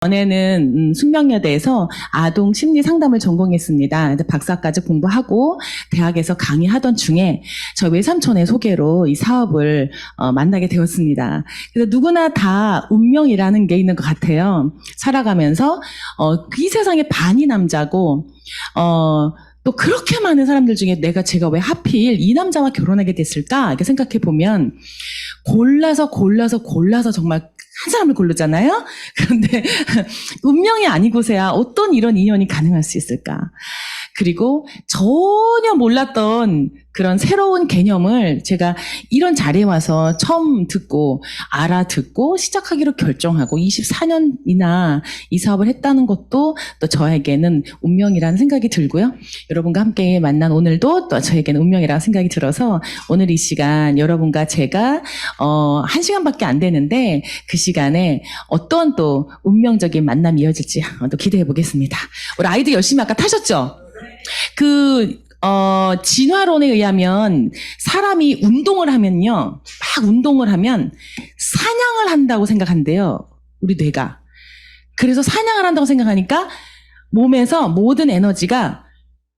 전에는 숙명여대에서 아동 심리 상담을 전공했습니다. 박사까지 공부하고 대학에서 강의하던 중에 저희 외삼촌의 소개로 이 사업을 만나게 되었습니다. 그래서 누구나 다 운명이라는 게 있는 것 같아요. 살아가면서 이 세상에 반이 남자고 또 그렇게 많은 사람들 중에 제가 왜 하필 이 남자와 결혼하게 됐을까? 이렇게 생각해 보면 골라서 정말 한 사람을 고르잖아요? 그런데 운명이 아니고서야 어떤 이런 인연이 가능할 수 있을까? 그리고 전혀 몰랐던 그런 새로운 개념을 제가 이런 자리에 와서 처음 듣고 알아듣고 시작하기로 결정하고 24년이나 이 사업을 했다는 것도 또 저에게는 운명이라는 생각이 들고요. 여러분과 함께 만난 오늘도 또 저에게는 운명이라는 생각이 들어서 오늘 이 시간 여러분과 제가 1시간밖에 안 되는데 그 시간에 어떤 또 운명적인 만남이 이어질지 또 기대해 보겠습니다. 우리 아이들 열심히 아까 타셨죠? 진화론에 의하면 사람이 운동을 하면요, 막 운동을 하면 사냥을 한다고 생각한대요, 우리 뇌가. 그래서 사냥을 한다고 생각하니까 몸에서 모든 에너지가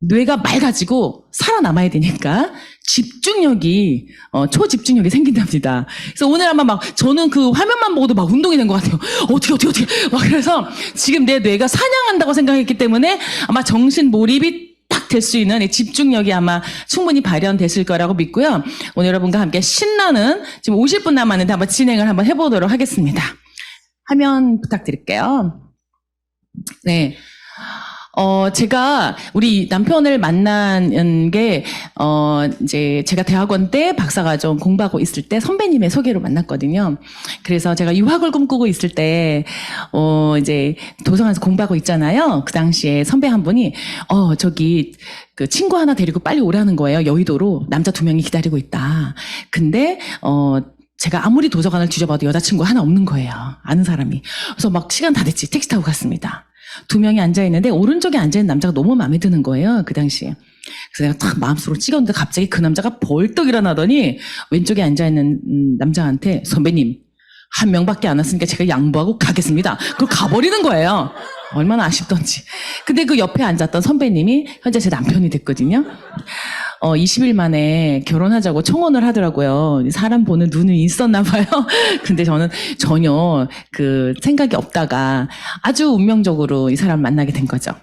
뇌가 맑아지고 살아남아야 되니까 집중력이 초집중력이 생긴답니다. 그래서 오늘 아마 저는 그 화면만 보고도 막 운동이 된 것 같아요. 어떻게 막 그래서 지금 내 뇌가 사냥한다고 생각했기 때문에 아마 정신 몰입이 딱 될 수 있는 집중력이 아마 충분히 발현됐을 거라고 믿고요. 오늘 여러분과 함께 신나는 지금 50분 남았는데 한번 진행을 한번 해보도록 하겠습니다. 화면 부탁드릴게요. 네. 제가 우리 남편을 만난 게, 이제 제가 대학원 때 박사과정 공부하고 있을 때 선배님의 소개로 만났거든요. 그래서 제가 유학을 꿈꾸고 있을 때, 이제 도서관에서 공부하고 있잖아요. 그 당시에 선배 한 분이, 저기, 그 친구 하나 데리고 빨리 오라는 거예요. 여의도로. 남자 2명이 기다리고 있다. 근데, 제가 아무리 도서관을 뒤져봐도 여자친구 하나 없는 거예요. 아는 사람이. 그래서 막 시간 다 됐지. 택시 타고 갔습니다. 2명이 앉아있는데 오른쪽에 앉아있는 남자가 너무 마음에 드는 거예요, 그 당시에. 그래서 내가 딱 마음속으로 찍었는데 갑자기 그 남자가 벌떡 일어나더니 왼쪽에 앉아있는 남자한테 선배님, 1명밖에 안 왔으니까 제가 양보하고 가겠습니다. 그걸 가버리는 거예요. 얼마나 아쉽던지. 근데 그 옆에 앉았던 선배님이 현재 제 남편이 됐거든요. 20일 만에 결혼하자고 청혼을 하더라고요. 사람 보는 눈이 있었나 봐요. 근데 저는 전혀 그 생각이 없다가 아주 운명적으로 이 사람을 만나게 된 거죠.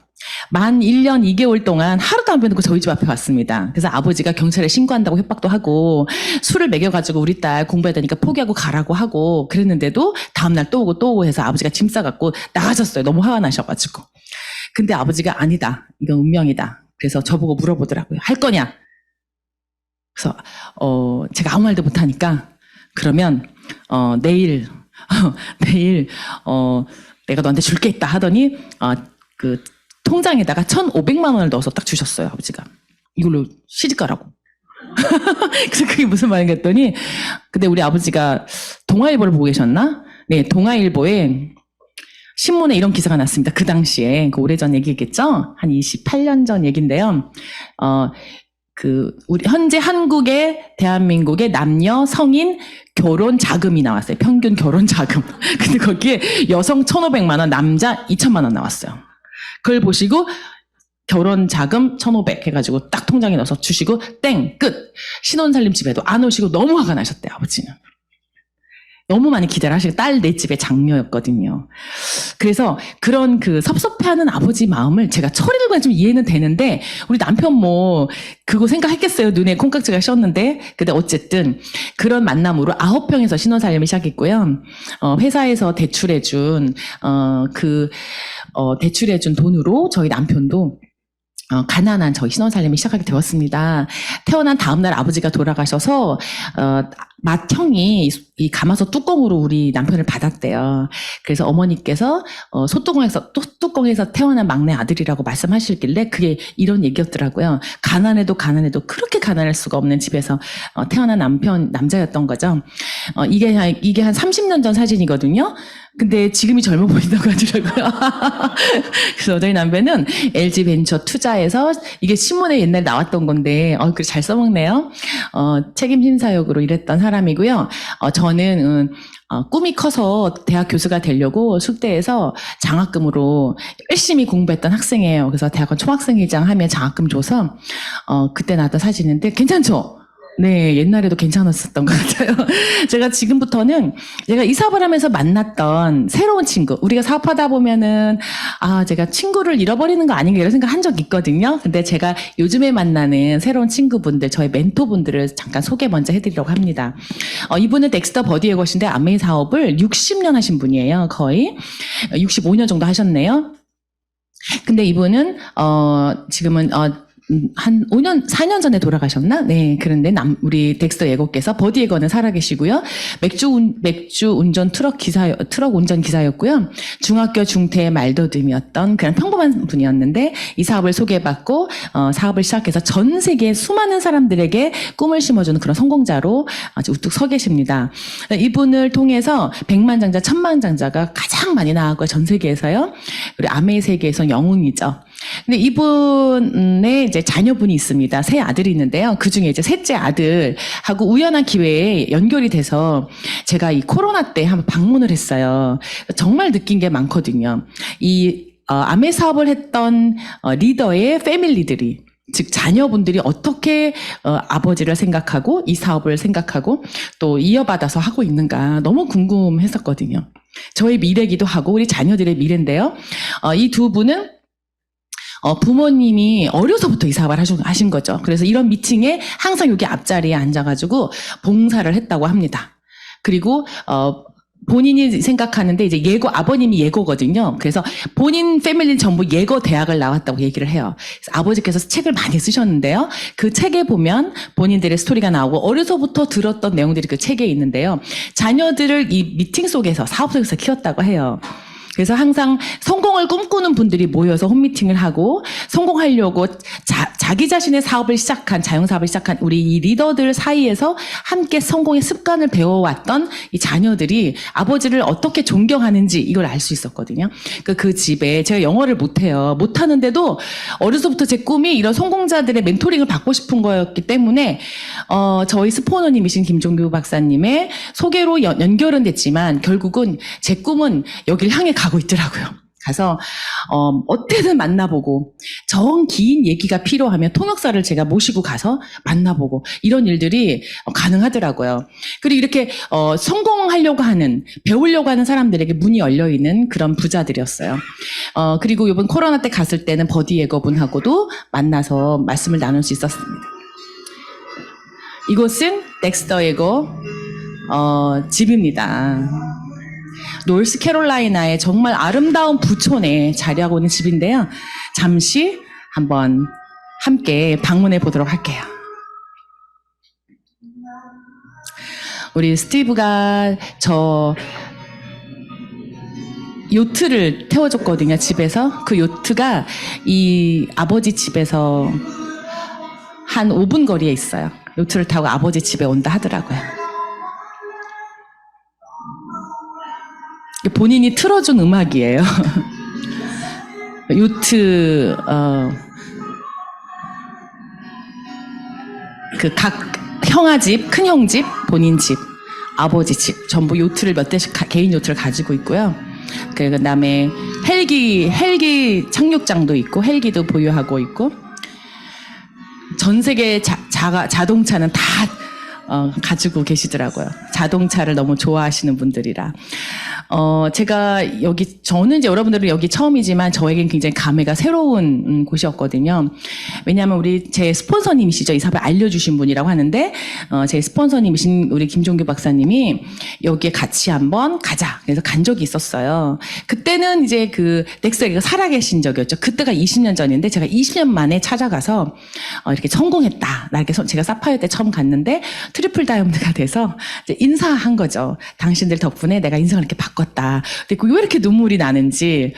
만 1년 2개월 동안 하루도 안 빼놓고 저희 집 앞에 왔습니다. 그래서 아버지가 경찰에 신고한다고 협박도 하고 술을 먹여가지고 우리 딸 공부해야 되니까 포기하고 가라고 하고 그랬는데도 다음날 또 오고 해서 아버지가 짐 싸갖고 나가셨어요. 너무 화가 나셔가지고. 근데 아버지가 아니다. 이건 운명이다. 그래서 저보고 물어보더라고요. 할 거냐? 그래서 제가 아무 말도 못하니까 그러면 내일 내가 너한테 줄 게 있다 하더니 그 통장에다가 1,500만 원을 넣어서 딱 주셨어요, 아버지가. 이걸로 시집 가라고. 그래서 그게 무슨 말인가 했더니 근데 우리 아버지가 동아일보를 보고 계셨나? 네, 동아일보에 신문에 이런 기사가 났습니다. 그 당시에 그 오래전 얘기겠죠? 한 28년 전 얘기인데요. 우리 현재 한국의 대한민국의 남녀 성인 결혼 자금이 나왔어요. 평균 결혼 자금. 근데 거기에 여성 1,500만 원, 남자 2,000만 원 나왔어요. 그걸 보시고 결혼 자금 1,500 해가지고 딱 통장에 넣어서 주시고 땡 끝. 신혼살림 집에도 안 오시고 너무 화가 나셨대요, 아버지는. 너무 많이 기대를 하시고 딸 내 집의 장녀였거든요. 그래서 그런 그 섭섭해하는 아버지 마음을 제가 처리를 그냥 좀 이해는 되는데 우리 남편 뭐 그거 생각했겠어요. 눈에 콩깍지가 씌었는데. 근데 어쨌든 그런 만남으로 9평에서 신혼살림을 시작했고요. 회사에서 대출해준 대출해준 돈으로 저희 남편도 가난한 저희 신혼살림을 시작하게 되었습니다. 태어난 다음날 아버지가 돌아가셔서 맏형이 이 가마솥 뚜껑으로 우리 남편을 받았대요. 그래서 어머니께서 소뚜껑에서 태어난 막내 아들이라고 말씀하시길래 그게 이런 얘기였더라고요. 가난해도 그렇게 가난할 수가 없는 집에서 태어난 남자였던 거죠. 이게 한 30년 전 사진이거든요. 근데 지금이 젊어 보인다고 하더라고요. 그래서 저희 남편은 LG 벤처 투자에서 이게 신문에 옛날에 나왔던 건데, 그래 잘 써먹네요. 책임 심사역으로 일했던 사람이고요. 저는 꿈이 커서 대학 교수가 되려고 숙대에서 장학금으로 열심히 공부했던 학생이에요. 그래서 대학원 총학생회장 하면 장학금 줘서 그때 나왔던 사진인데 괜찮죠? 네, 옛날에도 괜찮았었던 것 같아요. 제가 지금부터는 제가 이 사업을 하면서 만났던 새로운 친구, 우리가 사업하다 보면은 제가 친구를 잃어버리는 거 아닌가 이런 생각 한 적 있거든요. 근데 제가 요즘에 만나는 새로운 친구분들, 저의 멘토분들을 잠깐 소개 먼저 해드리려고 합니다. 이분은 덱스터 버디에것인데 아메이 사업을 60년 하신 분이에요. 거의 65년 정도 하셨네요. 근데 이분은 지금은 한 5년, 4년 전에 돌아가셨나? 네, 그런데 우리 덱스터 예고께서 버디 예거는 살아계시고요. 맥주 운전 트럭 운전 기사였고요. 중학교 중퇴의 말더듬이었던 그런 평범한 분이었는데 이 사업을 소개받고 사업을 시작해서 전 세계 수많은 사람들에게 꿈을 심어주는 그런 성공자로 아주 우뚝 서 계십니다. 이분을 통해서 100만장자, 1000만장자가 가장 많이 나왔고요. 전 세계에서요. 우리 아메이 세계에서 영웅이죠. 근데 이분의 이제 자녀분이 있습니다. 세 아들이 있는데요. 그 중에 이제 셋째 아들하고 우연한 기회에 연결이 돼서 제가 이 코로나 때 한번 방문을 했어요. 정말 느낀 게 많거든요. 이 아메 사업을 했던 리더의 패밀리들이, 즉 자녀분들이 어떻게 아버지를 생각하고 이 사업을 생각하고 또 이어받아서 하고 있는가 너무 궁금했었거든요. 저의 미래기도 하고 우리 자녀들의 미래인데요. 이 두 분은 부모님이 어려서부터 이 사업을 하신 거죠. 그래서 이런 미팅에 항상 여기 앞자리에 앉아가지고 봉사를 했다고 합니다. 그리고 본인이 생각하는데 이제 아버님이 예고거든요. 그래서 본인 패밀리는 전부 예고 대학을 나왔다고 얘기를 해요. 그래서 아버지께서 책을 많이 쓰셨는데요. 그 책에 보면 본인들의 스토리가 나오고 어려서부터 들었던 내용들이 그 책에 있는데요. 자녀들을 이 미팅 속에서 사업 속에서 키웠다고 해요. 그래서 항상 성공을 꿈꾸는 분들이 모여서 홈미팅을 하고 성공하려고 자기 자신의 사업을 시작한, 자영사업을 시작한 우리 이 리더들 사이에서 함께 성공의 습관을 배워왔던 이 자녀들이 아버지를 어떻게 존경하는지 이걸 알 수 있었거든요. 그 집에 제가 영어를 못해요. 못하는데도 어려서부터 제 꿈이 이런 성공자들의 멘토링을 받고 싶은 거였기 때문에 저희 스포너님이신 김종규 박사님의 소개로 연결은 됐지만 결국은 제 꿈은 여길 향해 가고 있더라고요. 가서 어떻게든 만나보고 정 긴 얘기가 필요하면 통역사를 제가 모시고 가서 만나보고 이런 일들이 가능하더라고요. 그리고 이렇게 성공하려고 하는, 배우려고 하는 사람들에게 문이 열려있는 그런 부자들이었어요. 그리고 이번 코로나 때 갔을 때는 버디 예거분하고도 만나서 말씀을 나눌 수 있었습니다. 이곳은 덱스터 예거 집입니다. 노스캐롤라이나의 정말 아름다운 부촌에 자리하고 있는 집인데요. 잠시 한번 함께 방문해 보도록 할게요. 우리 스티브가 저 요트를 태워줬거든요, 집에서. 그 요트가 이 아버지 집에서 한 5분 거리에 있어요. 요트를 타고 아버지 집에 온다 하더라고요. 본인이 틀어준 음악이에요. 요트, 그 각 형아 집, 큰 형 집, 본인 집, 아버지 집, 전부 요트를 몇 대씩 개인 요트를 가지고 있고요. 그 다음에 헬기 착륙장도 있고, 헬기도 보유하고 있고, 전 세계 자동차는 다 가지고 계시더라고요. 자동차를 너무 좋아하시는 분들이라. 제가 저는 이제 여러분들은 여기 처음이지만 저에겐 굉장히 감회가 새로운 곳이었거든요. 왜냐하면 제 스폰서님이시죠. 이 사업을 알려주신 분이라고 하는데, 제 스폰서님이신 우리 김종규 박사님이 여기에 같이 한번 가자. 그래서 간 적이 있었어요. 그때는 이제 덱스터가 살아계신 적이었죠. 그때가 20년 전인데, 제가 20년 만에 찾아가서, 이렇게 성공했다. 이렇게 제가 사파이어 때 처음 갔는데, 트리플 다이아몬드가 돼서 이제 인사한 거죠. 당신들 덕분에 내가 인생을 이렇게 바꿨다. 근데 왜 이렇게 눈물이 나는지,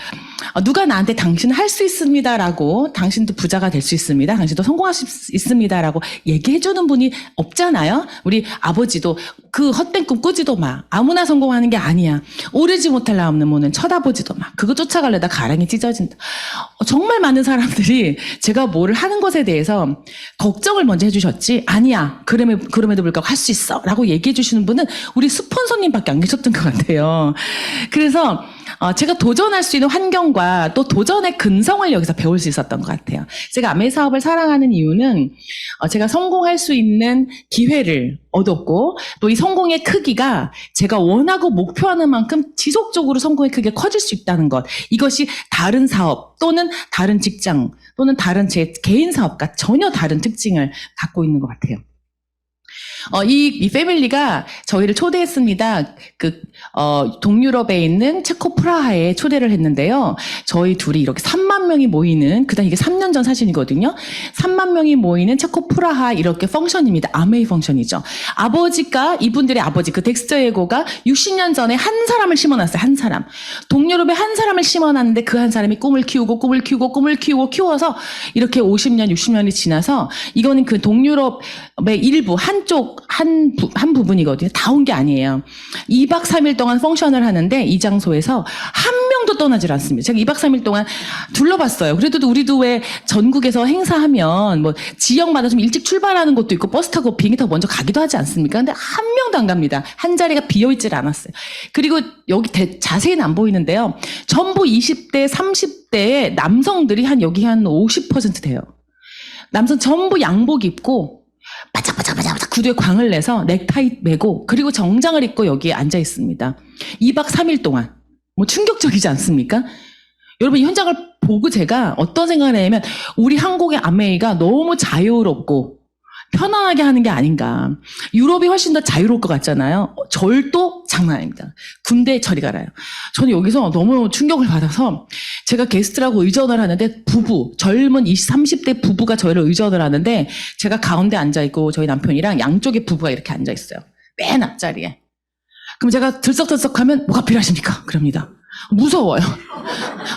누가 나한테 당신 할 수 있습니다라고, 당신도 부자가 될 수 있습니다. 당신도 성공할 수 있습니다라고 얘기해주는 분이 없잖아요. 우리 아버지도 그 헛된 꿈 꾸지도 마. 아무나 성공하는 게 아니야. 오르지 못할 나 없는 문은 쳐다보지도 마. 그거 쫓아가려다 가랑이 찢어진다. 정말 많은 사람들이 제가 뭐를 하는 것에 대해서 걱정을 먼저 해주셨지. 아니야. 그럼에도 불구하고 할 수 있어. 라고 얘기해 주시는 분은 우리 스폰서님밖에 안 계셨던 것 같아요. 그래서 제가 도전할 수 있는 환경과 또 도전의 근성을 여기서 배울 수 있었던 것 같아요. 제가 아메이 사업을 사랑하는 이유는 제가 성공할 수 있는 기회를 얻었고 또 이 성공의 크기가 제가 원하고 목표하는 만큼 지속적으로 성공의 크기가 커질 수 있다는 것. 이것이 다른 사업 또는 다른 직장 또는 다른 제 개인 사업과 전혀 다른 특징을 갖고 있는 것 같아요. 이 패밀리가 저희를 초대했습니다. 동유럽에 있는 체코 프라하에 초대를 했는데요. 저희 둘이 이렇게 3만 명이 모이는, 그다음 이게 3년 전 사진이거든요. 3만 명이 모이는 체코 프라하 이렇게 펑션입니다. 아메이 펑션이죠. 아버지가, 이분들의 아버지, 그 덱스터 예고가 60년 전에 한 사람을 심어놨어요. 한 사람. 동유럽에 한 사람을 심어놨는데 그 한 사람이 꿈을 키우고 키워서 이렇게 50년, 60년이 지나서 이거는 그 동유럽의 일부, 한 부분이거든요. 다 온 게 아니에요. 2박 3일 동안 펑션을 하는데 이 장소에서 한 명도 떠나질 않습니다. 제가 2박 3일 동안 둘러봤어요. 그래도 우리도 왜 전국에서 행사하면 뭐 지역마다 좀 일찍 출발하는 곳도 있고 버스 타고 비행기 타고 먼저 가기도 하지 않습니까? 근데 한 명도 안 갑니다. 한 자리가 비어있질 않았어요. 그리고 여기 자세히는 안 보이는데요. 전부 20대, 30대의 남성들이 여기 한 50% 돼요. 남성 전부 양복 입고 바짝바짝 구두에 광을 내서 넥타이 매고 그리고 정장을 입고 여기에 앉아 있습니다. 2박 3일 동안. 뭐 충격적이지 않습니까? 여러분 이 현장을 보고 제가 어떤 생각을 했냐면 우리 한국의 아메이가 너무 자유롭고 편안하게 하는 게 아닌가. 유럽이 훨씬 더 자유로울 것 같잖아요. 절도 장난 아닙니다. 군대에 저리 가라요. 저는 여기서 너무 충격을 받아서 제가 게스트라고 의전을 하는데 젊은 20, 30대 부부가 저희를 의전을 하는데 제가 가운데 앉아있고 저희 남편이랑 양쪽에 부부가 이렇게 앉아있어요. 맨 앞자리에. 그럼 제가 들썩들썩하면 뭐가 필요하십니까? 그럽니다. 무서워요.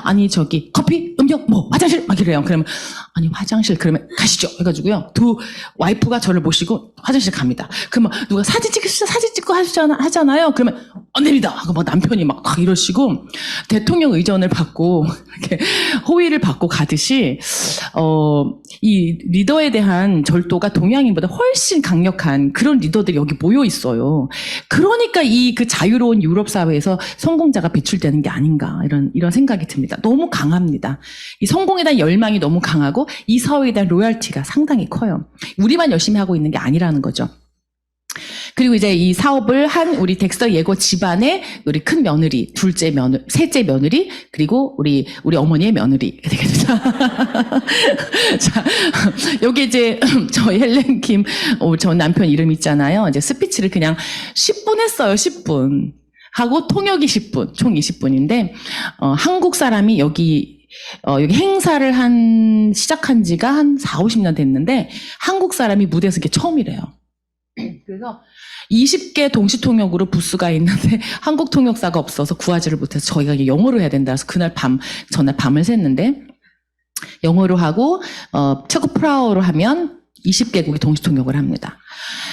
아니 저기 커피, 음료, 뭐 화장실 막 이래요. 그러면 아니 화장실 그러면 가시죠 해가지고요. 두 와이프가 저를 모시고 화장실 갑니다. 그러면 누가 사진 찍고 하잖아요. 그러면 안 됩니다 하고 막 남편이 막 이러시고 대통령 의전을 받고 이렇게 호의를 받고 가듯이 이 리더에 대한 절도가 동양인보다 훨씬 강력한 그런 리더들이 여기 모여 있어요. 그러니까 그 자유로운 유럽 사회에서 성공자가 배출되는 게 아닌가 이런 생각이 듭니다. 너무 강합니다. 이 성공에 대한 열망이 너무 강하고 이 사회에 대한 로열티가 상당히 커요. 우리만 열심히 하고 있는 게 아니라는 거죠. 그리고 이제 이 사업을 한 우리 덱스터 예고 집안의 우리 큰 며느리, 셋째 며느리, 그리고 우리 어머니의 며느리 되겠죠. 자, 여기 이제 저희 헬렌 김, 저 남편 이름 있잖아요. 이제 스피치를 그냥 10분 했어요. 10분. 하고 통역이 10분, 총 20분인데, 한국 사람이 여기 행사를 시작한 지가 한 4, 50년 됐는데, 한국 사람이 무대에서 이게 처음이래요. 그래서 20개 동시 통역으로 부스가 있는데, 한국 통역사가 없어서 구하지를 못해서 저희가 영어로 해야 된다 해서 전날 밤을 샜는데, 영어로 하고, 체코 프라하어로 하면 20개국이 동시 통역을 합니다.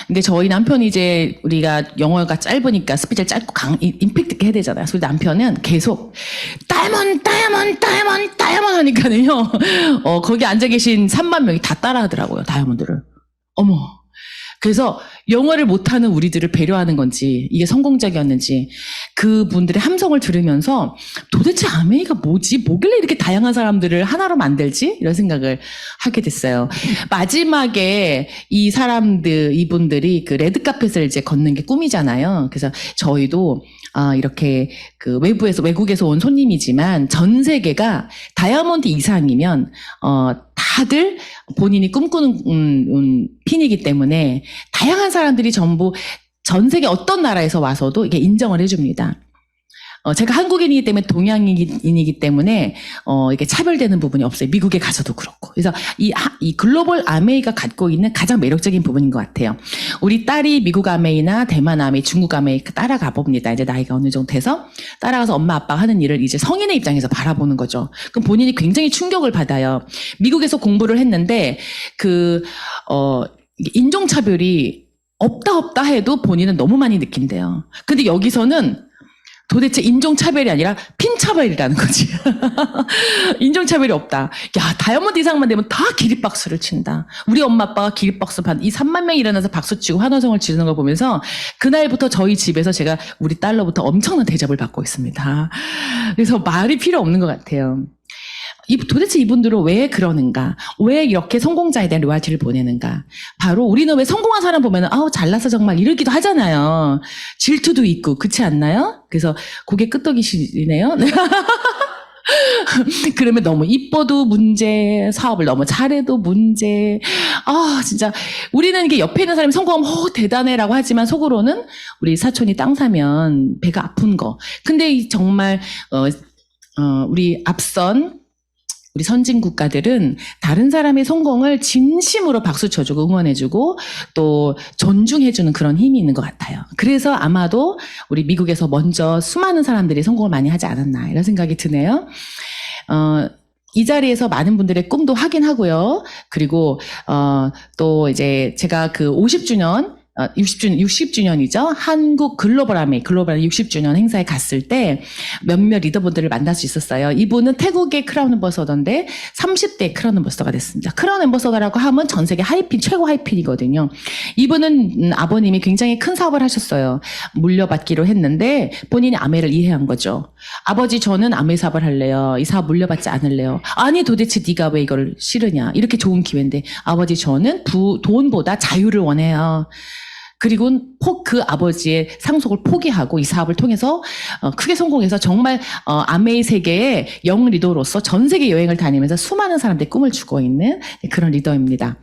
근데 저희 남편이 이제 우리가 영어가 짧으니까 스피치를 짧고 임팩트 있게 해야 되잖아요. 그래서 남편은 계속 다이아몬드 하니까는요. 거기 앉아 계신 3만 명이 다 따라 하더라고요. 다이아몬드를. 어머. 그래서 영어를 못하는 우리들을 배려하는 건지 이게 성공적이었는지 그분들의 함성을 들으면서 도대체 아메이가 뭐길래 이렇게 다양한 사람들을 하나로 만들지? 이런 생각을 하게 됐어요. 마지막에 이분들이 그 레드카펫을 이제 걷는 게 꿈이잖아요. 그래서 저희도 이렇게 외국에서 온 손님이지만 전 세계가 다이아몬드 이상이면 다들 본인이 꿈꾸는 핀이기 때문에 다양한 사람들이 전부 전 세계 어떤 나라에서 와서도 이게 인정을 해줍니다. 제가 한국인이기 때문에 동양인이기 때문에 이게 차별되는 부분이 없어요. 미국에 가서도 그렇고. 그래서 이 글로벌 아메이가 갖고 있는 가장 매력적인 부분인 것 같아요. 우리 딸이 미국 아메이나 대만 아메이, 중국 아메이 따라가 봅니다. 이제 나이가 어느 정도 돼서 따라가서 엄마 아빠가 하는 일을 이제 성인의 입장에서 바라보는 거죠. 그럼 본인이 굉장히 충격을 받아요. 미국에서 공부를 했는데 인종차별이 없다 해도 본인은 너무 많이 느낀대요. 근데 여기서는 도대체 인종차별이 아니라 핀차별이라는 거지. 인종차별이 없다. 야, 다이아몬드 이상만 되면 다 기립박수를 친다. 우리 엄마 아빠가 기립박수 이 3만 명이 일어나서 박수치고 환호성을 지르는 걸 보면서 그날부터 저희 집에서 제가 우리 딸로부터 엄청난 대접을 받고 있습니다. 그래서 말이 필요 없는 것 같아요. 도대체 이분들은 왜 그러는가? 왜 이렇게 성공자에 대한 로얄티를 보내는가? 바로 우리는 왜 성공한 사람 보면 아우 잘나서 정말 이러기도 하잖아요. 질투도 있고 그렇지 않나요? 그래서 고개 끄덕이시네요. 그러면 너무 이뻐도 문제, 사업을 너무 잘해도 문제. 아 진짜 우리는 이게 옆에 있는 사람이 성공하면 대단해라고 하지만 속으로는 우리 사촌이 땅 사면 배가 아픈 거. 근데 정말 우리 앞선 우리 선진 국가들은 다른 사람의 성공을 진심으로 박수 쳐주고 응원해주고 또 존중해주는 그런 힘이 있는 것 같아요. 그래서 아마도 우리 미국에서 먼저 수많은 사람들이 성공을 많이 하지 않았나 이런 생각이 드네요. 이 자리에서 많은 분들의 꿈도 확인하고요. 그리고 또 이제 제가 그 50주년 60주년이죠. 한국 글로벌 60주년 행사에 갔을 때 몇몇 리더분들을 만날 수 있었어요. 이분은 태국의 크라운 앰버서더인데 30대 크라운 앰버서더가 됐습니다. 크라운 앰버서더라고 하면 전 세계 최고 하이핀이거든요. 이분은 아버님이 굉장히 큰 사업을 하셨어요. 물려받기로 했는데 본인이 아메를 이해한 거죠. 아버지 저는 아메 사업을 할래요. 이 사업 물려받지 않을래요. 아니 도대체 네가 왜 이걸 싫으냐. 이렇게 좋은 기회인데 아버지 저는 돈보다 자유를 원해요. 그리고 그 아버지의 상속을 포기하고 이 사업을 통해서 크게 성공해서 정말 아메이 세계의 영 리더로서 전 세계 여행을 다니면서 수많은 사람들의 꿈을 주고 있는 그런 리더입니다.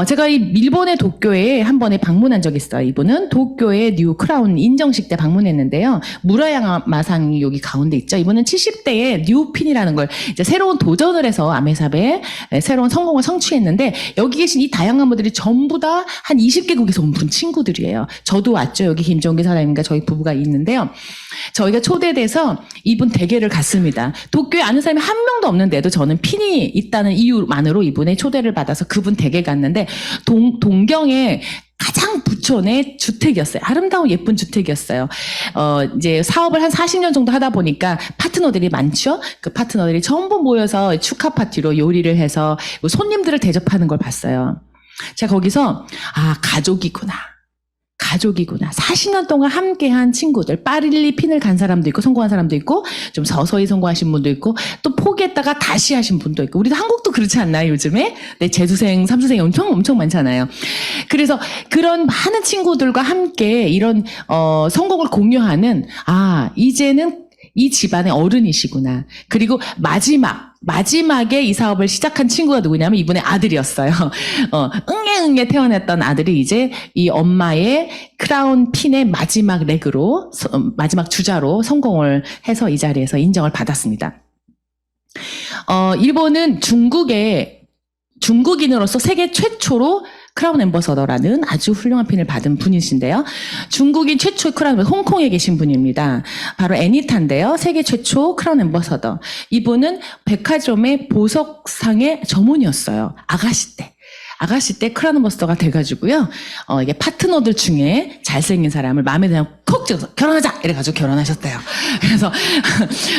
제가 이 일본의 도쿄에 한 번에 방문한 적이 있어요. 이분은 도쿄의 뉴 크라운 인정식 때 방문했는데요. 무라야마상이 여기 가운데 있죠. 이분은 70대의 뉴핀이라는 걸 이제 새로운 도전을 해서 아메 사업에 새로운 성공을 성취했는데 여기 계신 이 다양한 분들이 전부 다 한 20개국에서 온 친구들이에요. 저도 왔죠. 여기 김종기 사장님과 저희 부부가 있는데요. 저희가 초대돼서 이분 댁에를 갔습니다. 도쿄에 아는 사람이 한 명도 없는데도 저는 핀이 있다는 이유만으로 이분의 초대를 받아서 그분 댁에 갔는데 동경에 가장 부촌의 주택이었어요. 아름다운 예쁜 주택이었어요. 이제 사업을 한 40년 정도 하다 보니까 파트너들이 많죠? 그 파트너들이 전부 모여서 축하 파티로 요리를 해서 손님들을 대접하는 걸 봤어요. 제가 거기서 가족이구나. 40년 동안 함께한 친구들, 빠릴리 핀을 간 사람도 있고 성공한 사람도 있고 좀 서서히 성공하신 분도 있고 또 포기했다가 다시 하신 분도 있고 우리도 한국도 그렇지 않나요 요즘에? 네, 재수생, 삼수생이 엄청 많잖아요. 그래서 그런 많은 친구들과 함께 이런 성공을 공유하는 이제는 이 집안의 어른이시구나. 그리고 마지막에 이 사업을 시작한 친구가 누구냐면 이분의 아들이었어요. 응애 태어났던 아들이 이제 이 엄마의 크라운 핀의 마지막 렉으로, 마지막 주자로 성공을 해서 이 자리에서 인정을 받았습니다. 일본은 중국인으로서 세계 최초로 크라운 앰버서더라는 아주 훌륭한 핀을 받은 분이신데요. 중국인 최초의 크라운 홍콩에 계신 분입니다. 바로 애니타인데요. 세계 최초 크라운 앰버서더. 이분은 백화점의 보석상의 점원이었어요. 아가씨 때 크라운 앰버서더가 돼가지고요. 이게 파트너들 중에 잘생긴 사람을 마음에 그냥 콕 찍어서 결혼하자! 이래가지고 결혼하셨대요. 그래서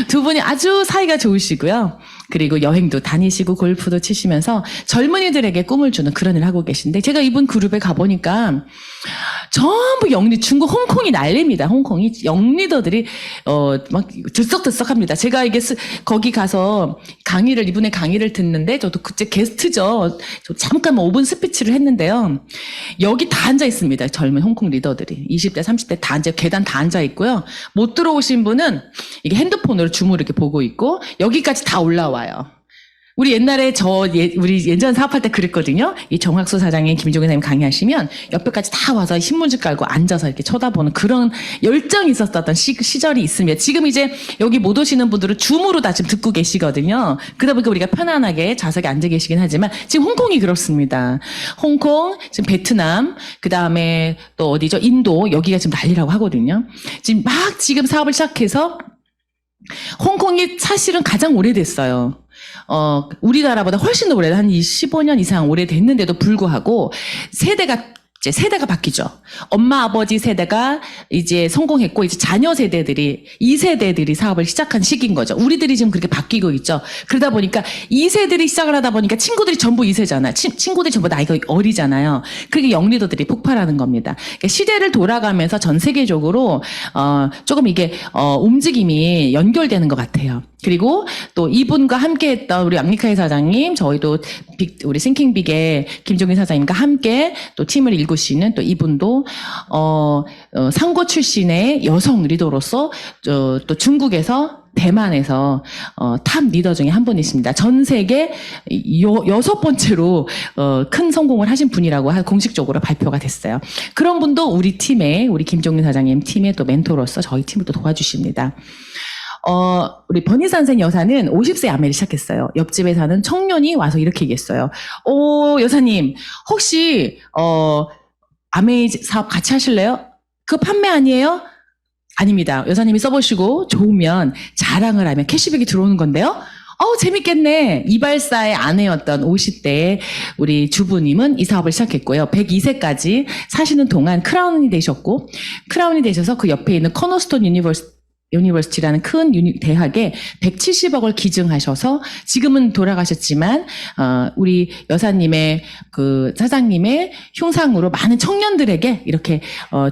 두 분이 아주 사이가 좋으시고요. 그리고 여행도 다니시고 골프도 치시면서 젊은이들에게 꿈을 주는 그런 일을 하고 계신데 제가 이분 그룹에 가보니까 전부 중국 홍콩이 난립니다. 홍콩이 영리더들이 막 들썩들썩합니다. 제가 이게 거기 가서 이분의 강의를 듣는데 저도 그때 게스트죠. 저 잠깐 5분 스피치를 했는데요. 여기 다 앉아 있습니다. 젊은 홍콩 리더들이 20대 30대 다 앉아 계단 다 앉아 있고요. 못 들어오신 분은 이게 핸드폰으로 줌으로 이렇게 보고 있고 여기까지 다 올라와요. 우리 옛날에 우리 예전 사업할 때 그랬거든요. 이 정학수 사장님, 김종현 사장님 강의하시면 옆에까지 다 와서 신문지 깔고 앉아서 이렇게 쳐다보는 그런 열정이 있었던 시절이 있습니다. 지금 이제 여기 못 오시는 분들은 줌으로 다 지금 듣고 계시거든요. 그러다 보니까 우리가 편안하게 좌석에 앉아 계시긴 하지만 지금 홍콩이 그렇습니다. 홍콩, 지금 베트남, 그 다음에 또 어디죠? 인도, 여기가 지금 난리라고 하거든요. 지금 사업을 시작해서 홍콩이 사실은 가장 오래됐어요. 우리나라보다 훨씬 더 한 15년 이상 오래됐는데도 불구하고 세대가 이제 세대가 바뀌죠. 엄마, 아버지 세대가 이제 성공했고, 이제 자녀 세대들이, 2세대들이 사업을 시작한 시기인 거죠. 우리들이 지금 그렇게 바뀌고 있죠. 그러다 보니까 2세들이 시작을 하다 보니까 친구들이 전부 2세잖아요. 친구들이 전부 나이가 어리잖아요. 그게 영리도들이 폭발하는 겁니다. 그러니까 시대를 돌아가면서 전 세계적으로, 조금 이게, 움직임이 연결되는 것 같아요. 그리고 또 이분과 함께 했던 우리 앙리카의 사장님, 저희도 우리 싱킹빅의 김종인 사장님과 함께 또 팀을 일구시는 또 이분도, 상고 출신의 여성 리더로서, 또 중국에서 대만에서 탑 리더 중에 한 분이십니다. 전 세계 6번째로 큰 성공을 하신 분이라고 공식적으로 발표가 됐어요. 그런 분도 우리 팀에, 우리 김종민 사장님 팀의 또 멘토로서 저희 팀을 또 도와주십니다. 우리 버니산센 여사는 50세 아메를 시작했어요. 옆집에 사는 청년이 와서 이렇게 얘기했어요. 여사님, 혹시 아메 사업 같이 하실래요? 그거 판매 아니에요? 아닙니다. 여사님이 써보시고 좋으면 자랑을 하면 캐시백이 들어오는 건데요. 재밌겠네. 이발사의 아내였던 50대의 우리 주부님은 이 사업을 시작했고요. 102세까지 사시는 동안 크라운이 되셨고, 크라운이 되셔서 그 옆에 있는 커너스톤 유니버시티라는 큰 대학에 170억을 기증하셔서 지금은 돌아가셨지만 우리 여사님의 그 사장님의 흉상으로 많은 청년들에게 이렇게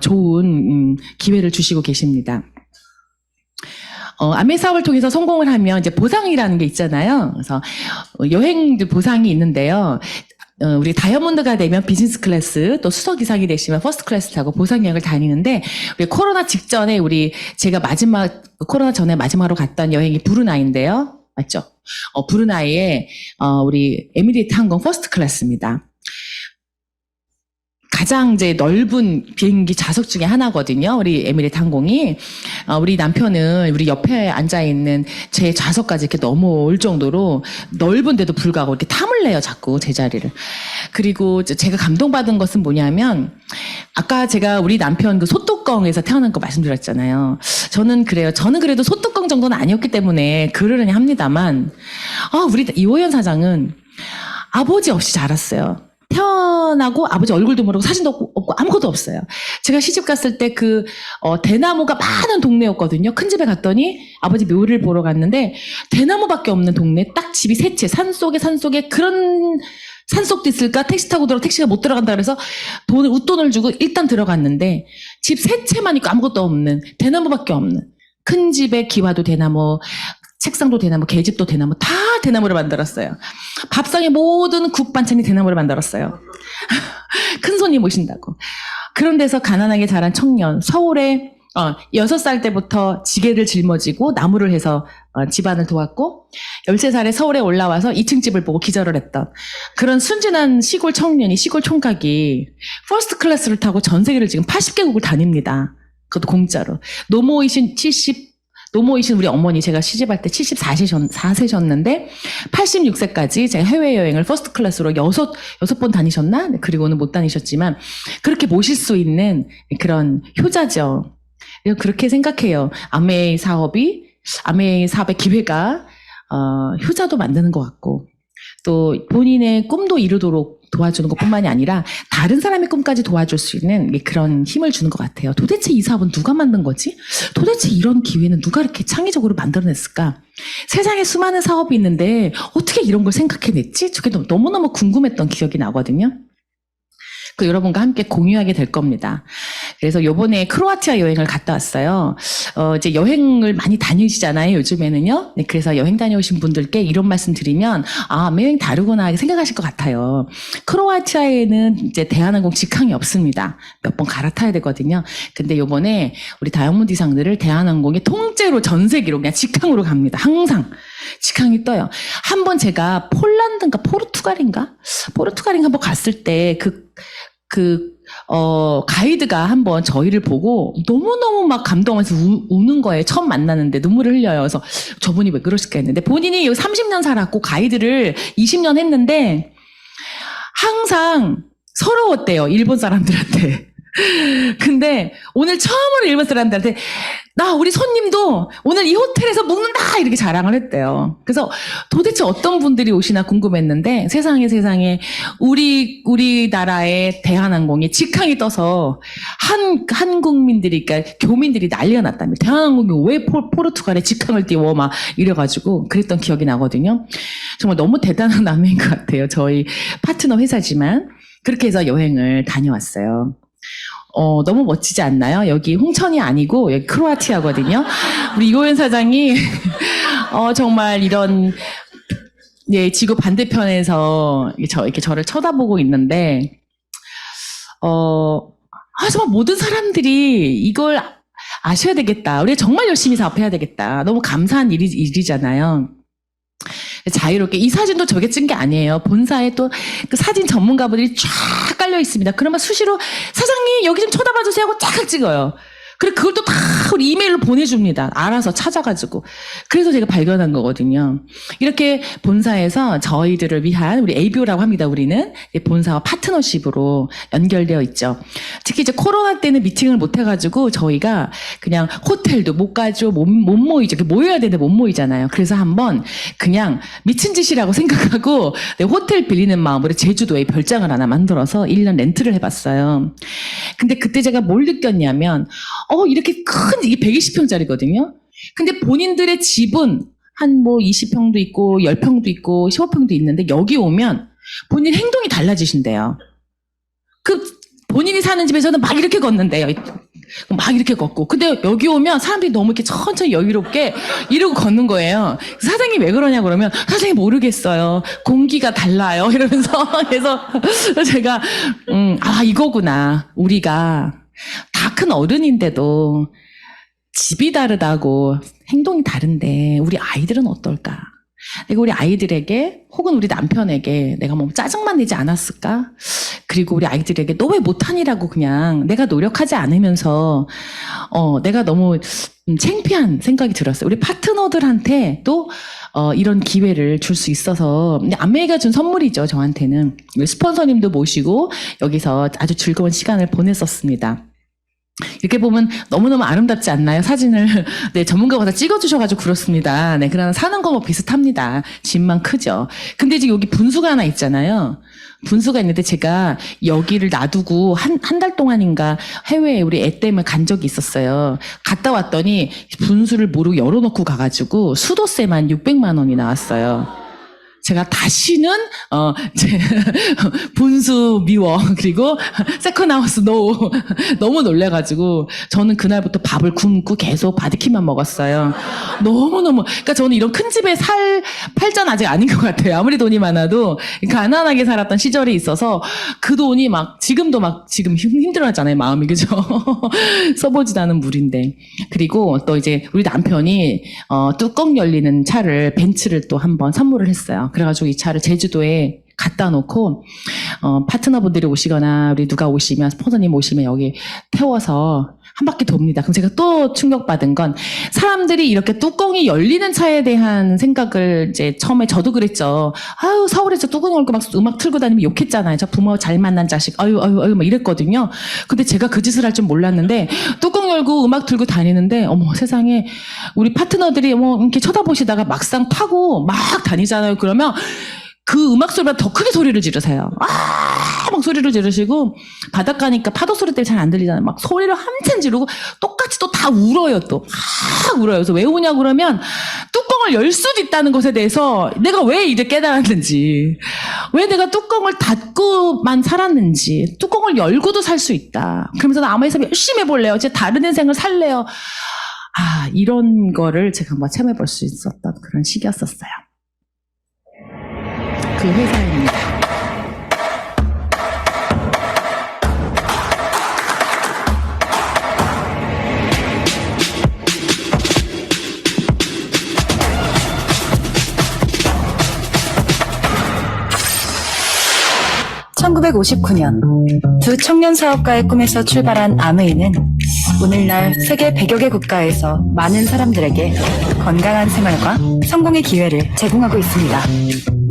좋은 기회를 주시고 계십니다. 아메 사업을 통해서 성공을 하면 이제 보상이라는 게 있잖아요. 그래서 여행들 보상이 있는데요. 우리 다이아몬드가 되면 비즈니스 클래스, 또 수석 이상이 되시면 퍼스트 클래스 타고 보상 여행을 다니는데, 우리 코로나 직전에 제가 코로나 전에 마지막으로 갔던 여행이 브루나이인데요. 맞죠? 브루나이에, 우리 에미레이트 항공 퍼스트 클래스입니다. 가장 이제 넓은 비행기 좌석 중에 하나거든요. 우리 에미레이트 항공이. 우리 남편은 우리 옆에 앉아있는 제 좌석까지 이렇게 넘어올 정도로 넓은데도 불구하고 이렇게 탐을 내요, 자꾸 제 자리를. 그리고 제가 감동받은 것은 뭐냐면, 아까 제가 우리 남편 그 소뚜껑에서 태어난 거 말씀드렸잖아요. 저는 그래요. 저는 그래도 소뚜껑 정도는 아니었기 때문에 그러려니 합니다만, 우리 이호연 사장은 아버지 없이 자랐어요. 태어나고 아버지 얼굴도 모르고 사진도 없고 아무것도 없어요. 제가 시집 갔을 때 대나무가 많은 동네였거든요. 큰 집에 갔더니 아버지 묘를 보러 갔는데 대나무밖에 없는 동네, 딱 집이 세 채, 산속에 그런 산속도 있을까? 택시 타고 택시가 못 들어간다 그래서 웃돈을 주고 일단 들어갔는데 집 세 채만 있고 아무것도 없는, 대나무밖에 없는 큰 집에 기와도 대나무, 책상도 대나무, 계집도 대나무, 다 대나무를 만들었어요. 밥상의 모든 국 반찬이 대나무를 만들었어요. 큰 손님 오신다고. 그런 데서 가난하게 자란 청년, 서울에 6살 때부터 지게를 짊어지고 나무를 해서 집안을 도왔고, 13살에 서울에 올라와서 2층 집을 보고 기절을 했던 그런 순진한 시골 청년이, 시골 총각이 퍼스트 클래스를 타고 전 세계를 지금 80개국을 다닙니다. 그것도 공짜로. 노모이신 우리 어머니, 제가 시집할 때 74세셨는데 86세까지 제가 해외여행을 퍼스트 클래스로 6번 다니셨나? 그리고는 못 다니셨지만 그렇게 모실 수 있는 그런 효자죠. 그렇게 생각해요. 아메이 사업의 기회가 효자도 만드는 것 같고, 또 본인의 꿈도 이루도록 도와주는 것뿐만이 아니라 다른 사람의 꿈까지 도와줄 수 있는 그런 힘을 주는 것 같아요. 도대체 이 사업은 누가 만든 거지? 도대체 이런 기회는 누가 이렇게 창의적으로 만들어냈을까? 세상에 수많은 사업이 있는데 어떻게 이런 걸 생각해냈지? 저게 너무너무 궁금했던 기억이 나거든요. 여러분과 함께 공유하게 될 겁니다. 그래서 요번에 크로아티아 여행을 갔다 왔어요. 이제 여행을 많이 다니시잖아요, 요즘에는요. 네, 그래서 여행 다녀오신 분들께 이런 말씀 드리면, 여행 다르구나 생각하실 것 같아요. 크로아티아에는 이제 대한항공 직항이 없습니다. 몇 번 갈아타야 되거든요. 근데 요번에 우리 다이아몬드 이상들을 대한항공이 통째로 전 세계로 그냥 직항으로 갑니다. 항상. 직항이 떠요. 한번 제가 폴란드인가 포르투갈인가 한번 갔을 때 가이드가 한번 저희를 보고 너무너무 막 감동하면서 우는 거예요. 처음 만나는데 눈물을 흘려요. 그래서 저분이 왜 그러실까 했는데, 본인이 여기 30년 살았고 가이드를 20년 했는데 항상 서러웠대요, 일본 사람들한테. 근데 오늘 처음으로 일본 사람들한테 우리 손님도 오늘 이 호텔에서 묵는다! 이렇게 자랑을 했대요. 그래서 도대체 어떤 분들이 오시나 궁금했는데 세상에 우리나라의 대한항공이 직항이 떠서 한국민들이, 그러니까 교민들이 난리가 났답니다. 대한항공이 왜 포르투갈에 직항을 띄워? 막 이래가지고 그랬던 기억이 나거든요. 정말 너무 대단한 남매인 것 같아요. 저희 파트너 회사지만. 그렇게 해서 여행을 다녀왔어요. 너무 멋지지 않나요? 여기 홍천이 아니고 여기 크로아티아거든요. 우리 이호연 사장이 정말 이런 지구 반대편에서 이렇게 저를 쳐다보고 있는데 정말 모든 사람들이 이걸 아셔야 되겠다. 우리가 정말 열심히 사업해야 되겠다. 너무 감사한 일이잖아요. 자유롭게. 이 사진도 저게 찍은 게 아니에요. 본사에 또 그 사진 전문가분들이 쫙 깔려 있습니다. 그러면 수시로 사장님 여기 좀 쳐다봐 주세요 하고 쫙 찍어요. 그리고 그걸 또 다 우리 이메일로 보내줍니다. 알아서 찾아가지고. 그래서 제가 발견한 거거든요. 이렇게 본사에서 저희들을 위한 우리 ABO라고 합니다. 우리는 본사와 파트너십으로 연결되어 있죠. 특히 이제 코로나 때는 미팅을 못 해가지고 저희가 그냥 호텔도 못 가죠. 못 모이죠. 모여야 되는데 못 모이잖아요. 그래서 한번 그냥 미친 짓이라고 생각하고 호텔 빌리는 마음으로 제주도에 별장을 하나 만들어서 1년 렌트를 해봤어요. 근데 그때 제가 뭘 느꼈냐면 이렇게 큰, 이게 120평짜리거든요? 근데 본인들의 집은 한 20평도 있고, 10평도 있고, 15평도 있는데, 여기 오면 본인 행동이 달라지신대요. 본인이 사는 집에서는 막 이렇게 걷는데요. 막 이렇게 걷고. 근데 여기 오면 사람들이 너무 이렇게 천천히 여유롭게 이러고 걷는 거예요. 사장님 왜 그러냐 그러면, 사장님 모르겠어요. 공기가 달라요. 이러면서. 그래서 제가, 이거구나. 우리가. 다 큰 어른인데도 집이 다르다고 행동이 다른데 우리 아이들은 어떨까? 내가 우리 아이들에게 혹은 우리 남편에게 내가 짜증만 내지 않았을까? 그리고 우리 아이들에게 너 왜 못하니라고 그냥 내가 노력하지 않으면서 내가 너무 창피한 생각이 들었어요. 우리 파트너들한테 또 이런 기회를 줄 수 있어서 아메이가 준 선물이죠. 저한테는. 스폰서님도 모시고 여기서 아주 즐거운 시간을 보냈었습니다. 이렇게 보면 너무너무 아름답지 않나요? 사진을. 네, 전문가가 다 찍어주셔가지고 그렇습니다. 네, 그러나 사는 거 비슷합니다. 집만 크죠. 근데 지금 여기 분수가 하나 있잖아요. 분수가 있는데 제가 여기를 놔두고 한 달 동안인가 해외에 우리 애 때문에 간 적이 있었어요. 갔다 왔더니 분수를 모르고 열어놓고 가가지고 수도세만 600만 원이 나왔어요. 제가 다시는 분수 미워 그리고 세컨하우스 노 너무 놀래가지고 저는 그날부터 밥을 굶고 계속 바디킴만 먹었어요. 너무너무 그러니까 저는 이런 큰 집에 살 팔자는 아직 아닌 것 같아요. 아무리 돈이 많아도 가난하게 살았던 시절이 있어서 그 돈이 지금 힘들어하잖아요. 마음이 그죠? 써보지도 않은 물인데. 그리고 또 이제 우리 남편이 뚜껑 열리는 차를 벤츠를 또 한번 선물을 했어요. 그래가지고 이 차를 제주도에 갖다 놓고 파트너분들이 오시거나 우리 누가 오시면 스폰서님 오시면 여기 태워서 한 바퀴 돕니다. 그럼 제가 또 충격받은 건 사람들이 이렇게 뚜껑이 열리는 차에 대한 생각을 이제 처음에 저도 그랬죠. 서울에서 뚜껑 열고 막 음악 틀고 다니면 욕했잖아요. 저 부모 잘 만난 자식 아유 막 이랬거든요. 근데 제가 그 짓을 할 줄 몰랐는데 뚜껑 열고 음악 틀고 다니는데 어머 세상에 우리 파트너들이 이렇게 쳐다보시다가 막상 타고 막 다니잖아요. 그러면 그 음악 소리보다 더 크게 소리를 지르세요. 막 소리를 지르시고 바닷가니까 파도 소리 때문에 잘 안 들리잖아요. 막 소리를 한참 지르고 똑같이 또 다 울어요. 또 막 울어요. 그래서 왜 우냐 그러면 뚜껑을 열 수도 있다는 것에 대해서 내가 왜 이제 깨달았는지, 왜 내가 뚜껑을 닫고만 살았는지, 뚜껑을 열고도 살 수 있다. 그러면서 나 아무 회사 열심히 해볼래요. 제 다른 인생을 살래요. 이런 거를 제가 한번 체험해볼 수 있었던 그런 시기였었어요. 그 회사입니다. (1959년) 두 청년 사업가의 꿈에서 출발한 아메이는 오늘날 세계 100여 개 국가에서 많은 사람들에게 건강한 생활과 성공의 기회를 제공하고 있습니다.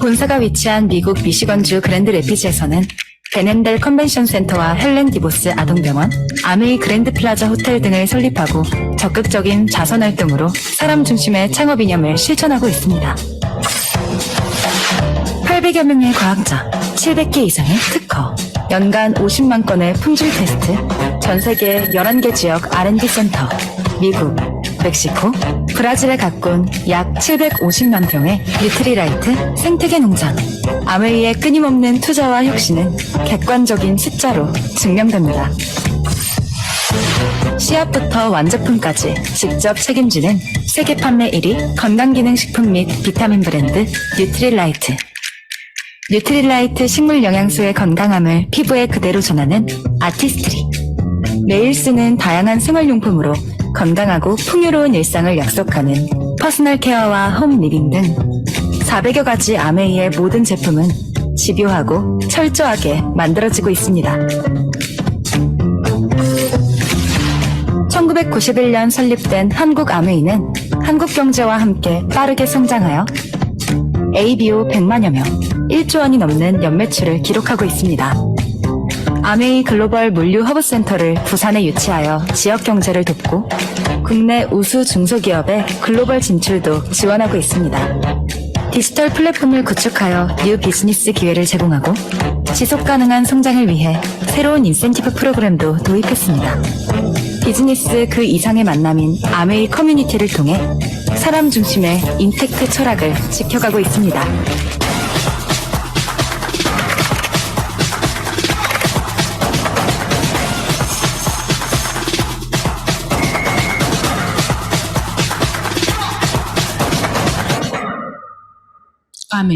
본사가 위치한 미국 미시건주 그랜드 레피즈에서는 베넨델 컨벤션 센터와 헬렌 디보스 아동병원, 아메이 그랜드 플라자 호텔 등을 설립하고 적극적인 자선 활동으로 사람 중심의 창업 이념을 실천하고 있습니다. 800여 명의 과학자, 700개 이상의 특허, 연간 50만 건의 품질 테스트, 전 세계 11개 지역 R&D 센터, 미국, 멕시코, 브라질에 가꾼 약 750만 평의 뉴트리라이트 생태계 농장. 아메이의 끊임없는 투자와 혁신은 객관적인 숫자로 증명됩니다. 씨앗부터 완제품까지 직접 책임지는 세계 판매 1위 건강기능식품 및 비타민 브랜드 뉴트릴라이트. 뉴트릴라이트 식물 영양소의 건강함을 피부에 그대로 전하는 아티스트리. 매일 쓰는 다양한 생활용품으로 건강하고 풍요로운 일상을 약속하는 퍼스널 케어와 홈 리빙 등 400여 가지 아메이의 모든 제품은 집요하고 철저하게 만들어지고 있습니다. 1991년 설립된 한국 아메이는 한국 경제와 함께 빠르게 성장하여 ABO 100만여 명, 1조 원이 넘는 연매출을 기록하고 있습니다. 아메이 글로벌 물류 허브센터를 부산에 유치하여 지역 경제를 돕고 국내 우수 중소기업의 글로벌 진출도 지원하고 있습니다. 디지털 플랫폼을 구축하여 뉴 비즈니스 기회를 제공하고 지속 가능한 성장을 위해 새로운 인센티브 프로그램도 도입했습니다. 비즈니스 그 이상의 만남인 아메이 커뮤니티를 통해 사람 중심의 인텍트 철학을 지켜가고 있습니다.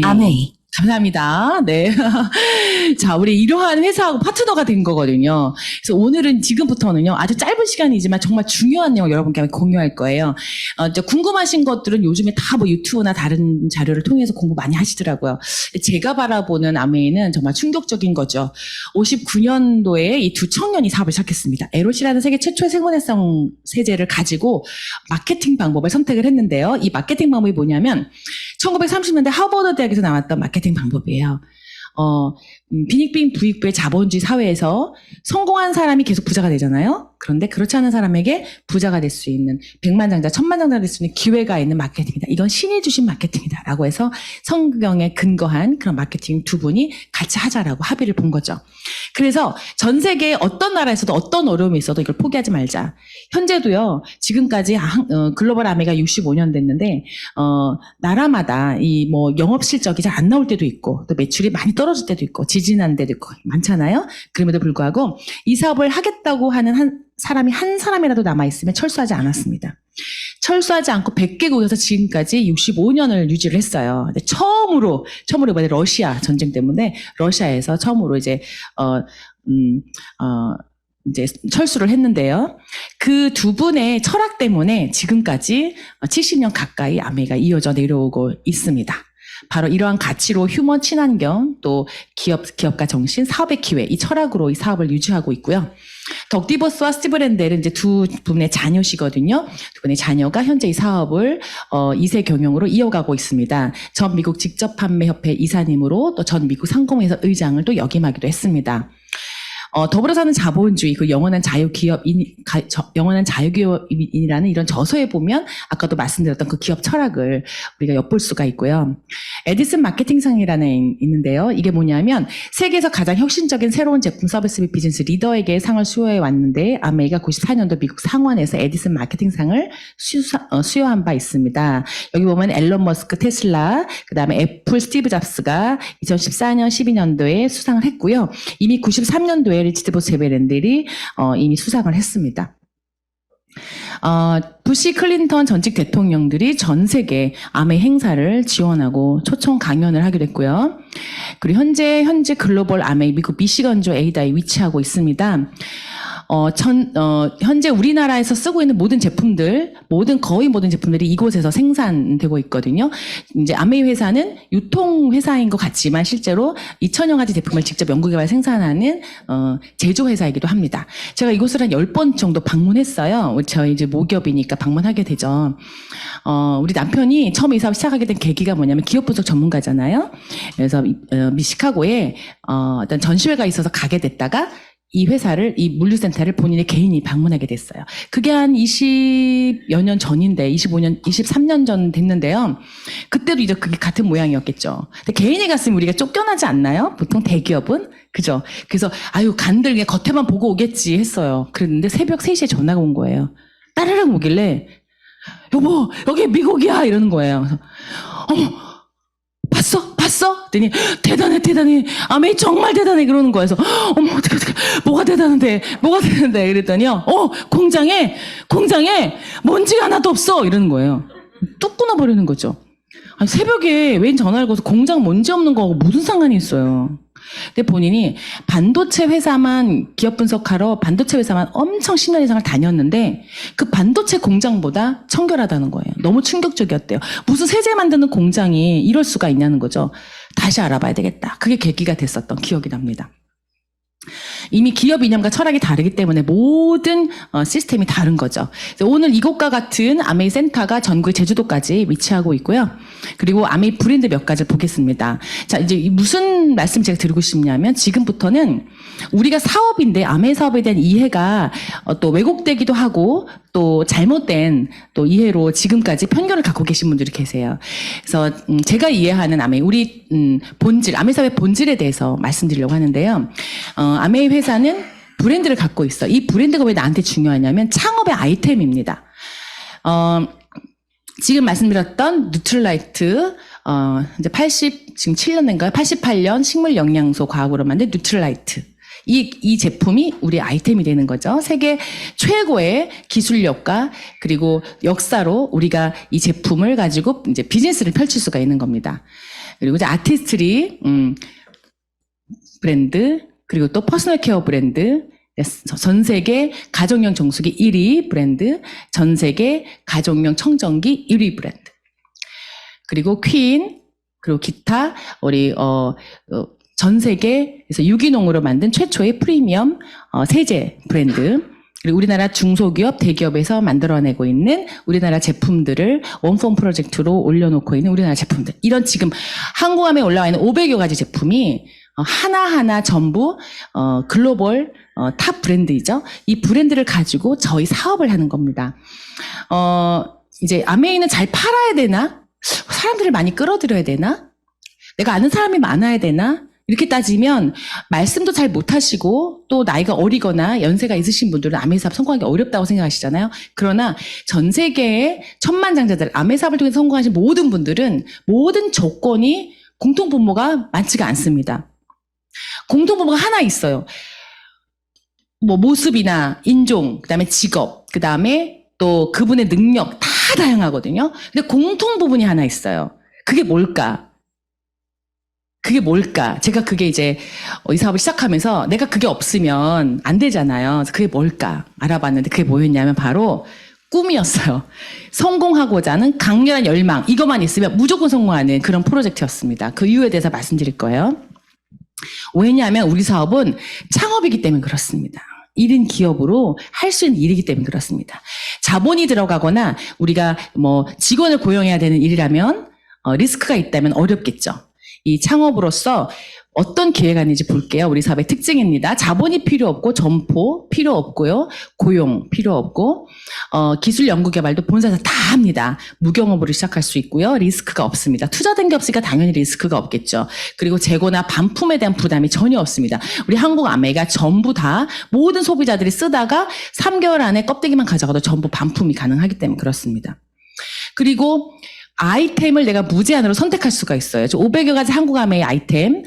아메이. 감사합니다. 네. 자, 우리 이러한 회사하고 파트너가 된 거거든요. 그래서 오늘은 지금부터는요, 아주 짧은 시간이지만 정말 중요한 내용 여러분께 공유할 거예요. 이제 궁금하신 것들은 요즘에 다 뭐 유튜브나 다른 자료를 통해서 공부 많이 하시더라고요. 제가 바라보는 아메이는 정말 충격적인 거죠. 59년도에 이 두 청년이 사업을 시작했습니다. 에롯이라는 세계 최초의 생분해성 세제를 가지고 마케팅 방법을 선택을 했는데요. 이 마케팅 방법이 뭐냐면 1930년대 하버드 대학에서 나왔던 마케팅 방법이에요. 빈익빈 부익부의 자본주의 사회에서 성공한 사람이 계속 부자가 되잖아요. 그런데 그렇지 않은 사람에게 부자가 될 수 있는 백만장자, 천만장자 될 수 있는 기회가 있는 마케팅이다. 이건 신이 주신 마케팅이다. 라고 해서 성경에 근거한 그런 마케팅 두 분이 같이 하자라고 합의를 본 거죠. 그래서 전 세계 어떤 나라에서도 어떤 어려움이 있어도 이걸 포기하지 말자. 현재도요, 지금까지 글로벌 아메이가 65년 됐는데, 나라마다 이 뭐 영업 실적이 잘 안 나올 때도 있고, 또 매출이 많이 떨어질 때도 있고, 지진한 데도 있고, 많잖아요. 그럼에도 불구하고 이 사업을 하겠다고 하는 사람이 한 사람이라도 남아있으면 철수하지 않았습니다. 철수하지 않고 100개국에서 지금까지 65년을 유지를 했어요. 근데 처음으로 이번에 러시아 전쟁 때문에 러시아에서 처음으로 이제 철수를 했는데요. 그 두 분의 철학 때문에 지금까지 70년 가까이 아메이가 이어져 내려오고 있습니다. 바로 이러한 가치로 휴먼 친환경, 또 기업가 정신, 사업의 기회, 이 철학으로 이 사업을 유지하고 있고요. 덕 디버스와 스티브 랜델은 이제 두 분의 자녀시거든요. 두 분의 자녀가 현재 이 사업을 2세 경영으로 이어가고 있습니다. 전 미국 직접 판매 협회 이사님으로 또 전 미국 상공회사 의장을 또 역임하기도 했습니다. 더불어 사는 자본주의, 그 영원한 자유기업인이라는 이런 저서에 보면 아까도 말씀드렸던 그 기업 철학을 우리가 엿볼 수가 있고요. 에디슨 마케팅상이라는 있는데요. 이게 뭐냐면 세계에서 가장 혁신적인 새로운 제품 서비스 및 비즈니스 리더에게 상을 수여해 왔는데 아메이가 94년도 미국 상원에서 에디슨 마케팅상을 수여한 바 있습니다. 여기 보면 앨런 머스크, 테슬라, 그 다음에 애플 스티브 잡스가 2014년, 12년도에 수상을 했고요. 이미 93년도에 리치드 보스 베렌델이 이미 수상을 했습니다. 부시 클린턴 전직 대통령들이 전 세계 아메이 행사를 지원하고 초청 강연을 하기로 했고요. 그리고 현재 글로벌 아메이 미국 미시건주 에이다에 위치하고 있습니다. 현재 우리나라에서 쓰고 있는 모든 제품들, 거의 모든 제품들이 이곳에서 생산되고 있거든요. 이제 아메이 회사는 유통 회사인 것 같지만 실제로 2000여 가지 제품을 직접 연구개발 생산하는 제조 회사이기도 합니다. 제가 이곳을 한 10번 정도 방문했어요. 저희 이제 모기업이니까 방문하게 되죠. 우리 남편이 처음에 이 사업 시작하게 된 계기가 뭐냐면 기업 분석 전문가잖아요. 그래서 시카고에 어떤 전시회가 있어서 가게 됐다가 이 회사를, 이 물류센터를 본인의 개인이 방문하게 됐어요. 그게 한 20여 년 전인데, 25년, 23년 전 됐는데요. 그때도 이제 그게 같은 모양이었겠죠. 근데 개인이 갔으면 우리가 쫓겨나지 않나요? 보통 대기업은? 그죠? 그래서, 간들 그냥 겉에만 보고 오겠지 했어요. 그랬는데 새벽 3시에 전화가 온 거예요. 따르릉 오길래, 여보, 여기 미국이야! 이러는 거예요. 그래서, 봤어? 그랬더니 대단해. 아메이 정말 대단해. 그러는 거예요. 그래서 어머 어떡해. 뭐가 대단한데. 그랬더니요. 공장에 먼지가 하나도 없어. 이러는 거예요. 뚝 끊어버리는 거죠. 아니, 새벽에 웬 전화를 걸어서 공장 먼지 없는 거하고 무슨 상관이 있어요. 근데 본인이 반도체 회사만 기업 분석하러 반도체 회사만 엄청 10년 이상을 다녔는데 그 반도체 공장보다 청결하다는 거예요. 너무 충격적이었대요. 무슨 세제 만드는 공장이 이럴 수가 있냐는 거죠. 다시 알아봐야 되겠다. 그게 계기가 됐었던 기억이 납니다. 이미 기업 이념과 철학이 다르기 때문에 모든 시스템이 다른 거죠. 오늘 이곳과 같은 아메이 센터가 전국의 제주도까지 위치하고 있고요. 그리고 아메이 브랜드 몇 가지를 보겠습니다. 자, 이제 무슨 말씀 제가 드리고 싶냐면 지금부터는 우리가 사업인데 아메이 사업에 대한 이해가 또 왜곡되기도 하고 또 잘못된 또 이해로 지금까지 편견을 갖고 계신 분들이 계세요. 그래서 제가 이해하는 아메이, 우리 본질, 아메이 사업의 본질에 대해서 말씀드리려고 하는데요. 아메이 회사는 브랜드를 갖고 있어. 이 브랜드가 왜 나한테 중요하냐면 창업의 아이템입니다. 지금 말씀드렸던 누트라이트, 이제 지금 7년 된가요? 88년 식물 영양소 과학으로 만든 누트라이트. 이 제품이 우리 아이템이 되는 거죠. 세계 최고의 기술력과 그리고 역사로 우리가 이 제품을 가지고 이제 비즈니스를 펼칠 수가 있는 겁니다. 그리고 이제 아티스트리, 브랜드, 그리고 또 퍼스널 케어 브랜드, 전 세계 가정용 정수기 1위 브랜드, 전 세계 가정용 청정기 1위 브랜드. 그리고 퀸, 그리고 기타, 우리, 전 세계에서 유기농으로 만든 최초의 프리미엄 세제 브랜드. 그리고 우리나라 중소기업, 대기업에서 만들어내고 있는 우리나라 제품들을 원폼 프로젝트로 올려놓고 있는 우리나라 제품들. 이런 지금 한국함에 올라와 있는 500여 가지 제품이 하나하나 전부 글로벌 탑 브랜드이죠. 이 브랜드를 가지고 저희 사업을 하는 겁니다. 이제 아메이는 잘 팔아야 되나? 사람들을 많이 끌어들여야 되나? 내가 아는 사람이 많아야 되나? 이렇게 따지면 말씀도 잘 못하시고 또 나이가 어리거나 연세가 있으신 분들은 아메이 사업 성공하기 어렵다고 생각하시잖아요. 그러나 전 세계의 천만장자들, 아메이 사업을 통해서 성공하신 모든 분들은 모든 조건이 공통분모가 많지가 않습니다. 공통분모가 하나 있어요. 뭐 모습이나 인종, 그다음에 직업, 그다음에 또 그분의 능력 다 다양하거든요. 근데 공통 부분이 하나 있어요. 그게 뭘까? 제가 그게 이제 이 사업을 시작하면서 내가 그게 없으면 안 되잖아요. 그래서 그게 뭘까 알아봤는데 그게 뭐였냐면 바로 꿈이었어요. 성공하고자 하는 강렬한 열망, 이것만 있으면 무조건 성공하는 그런 프로젝트였습니다. 그 이유에 대해서 말씀드릴 거예요. 왜냐하면 우리 사업은 창업이기 때문에 그렇습니다. 1인 기업으로 할 수 있는 일이기 때문에 그렇습니다. 자본이 들어가거나 우리가 뭐 직원을 고용해야 되는 일이라면 리스크가 있다면 어렵겠죠. 이 창업으로서 어떤 기회가 있는지 볼게요. 우리 사업의 특징입니다. 자본이 필요 없고 점포 필요 없고요. 고용 필요 없고 기술 연구 개발도 본사에서 다 합니다. 무경험으로 시작할 수 있고요. 리스크가 없습니다. 투자된 게 없으니까 당연히 리스크가 없겠죠. 그리고 재고나 반품에 대한 부담이 전혀 없습니다. 우리 한국 아메이가 전부 다 모든 소비자들이 쓰다가 3개월 안에 껍데기만 가져가도 전부 반품이 가능하기 때문에 그렇습니다. 그리고 아이템을 내가 무제한으로 선택할 수가 있어요. 500여 가지 한국 아메이 아이템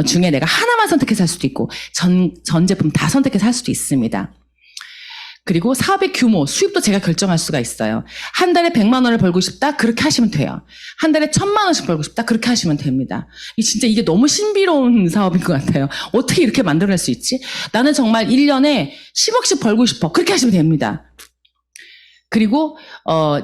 중에 내가 하나만 선택해서 할 수도 있고 전 제품 다 선택해서 할 수도 있습니다. 그리고 사업의 규모, 수입도 제가 결정할 수가 있어요. 한 달에 100만 원을 벌고 싶다? 그렇게 하시면 돼요. 한 달에 1000만 원씩 벌고 싶다? 그렇게 하시면 됩니다. 진짜 이게 너무 신비로운 사업인 것 같아요. 어떻게 이렇게 만들어낼 수 있지? 나는 정말 1년에 10억씩 벌고 싶어. 그렇게 하시면 됩니다. 그리고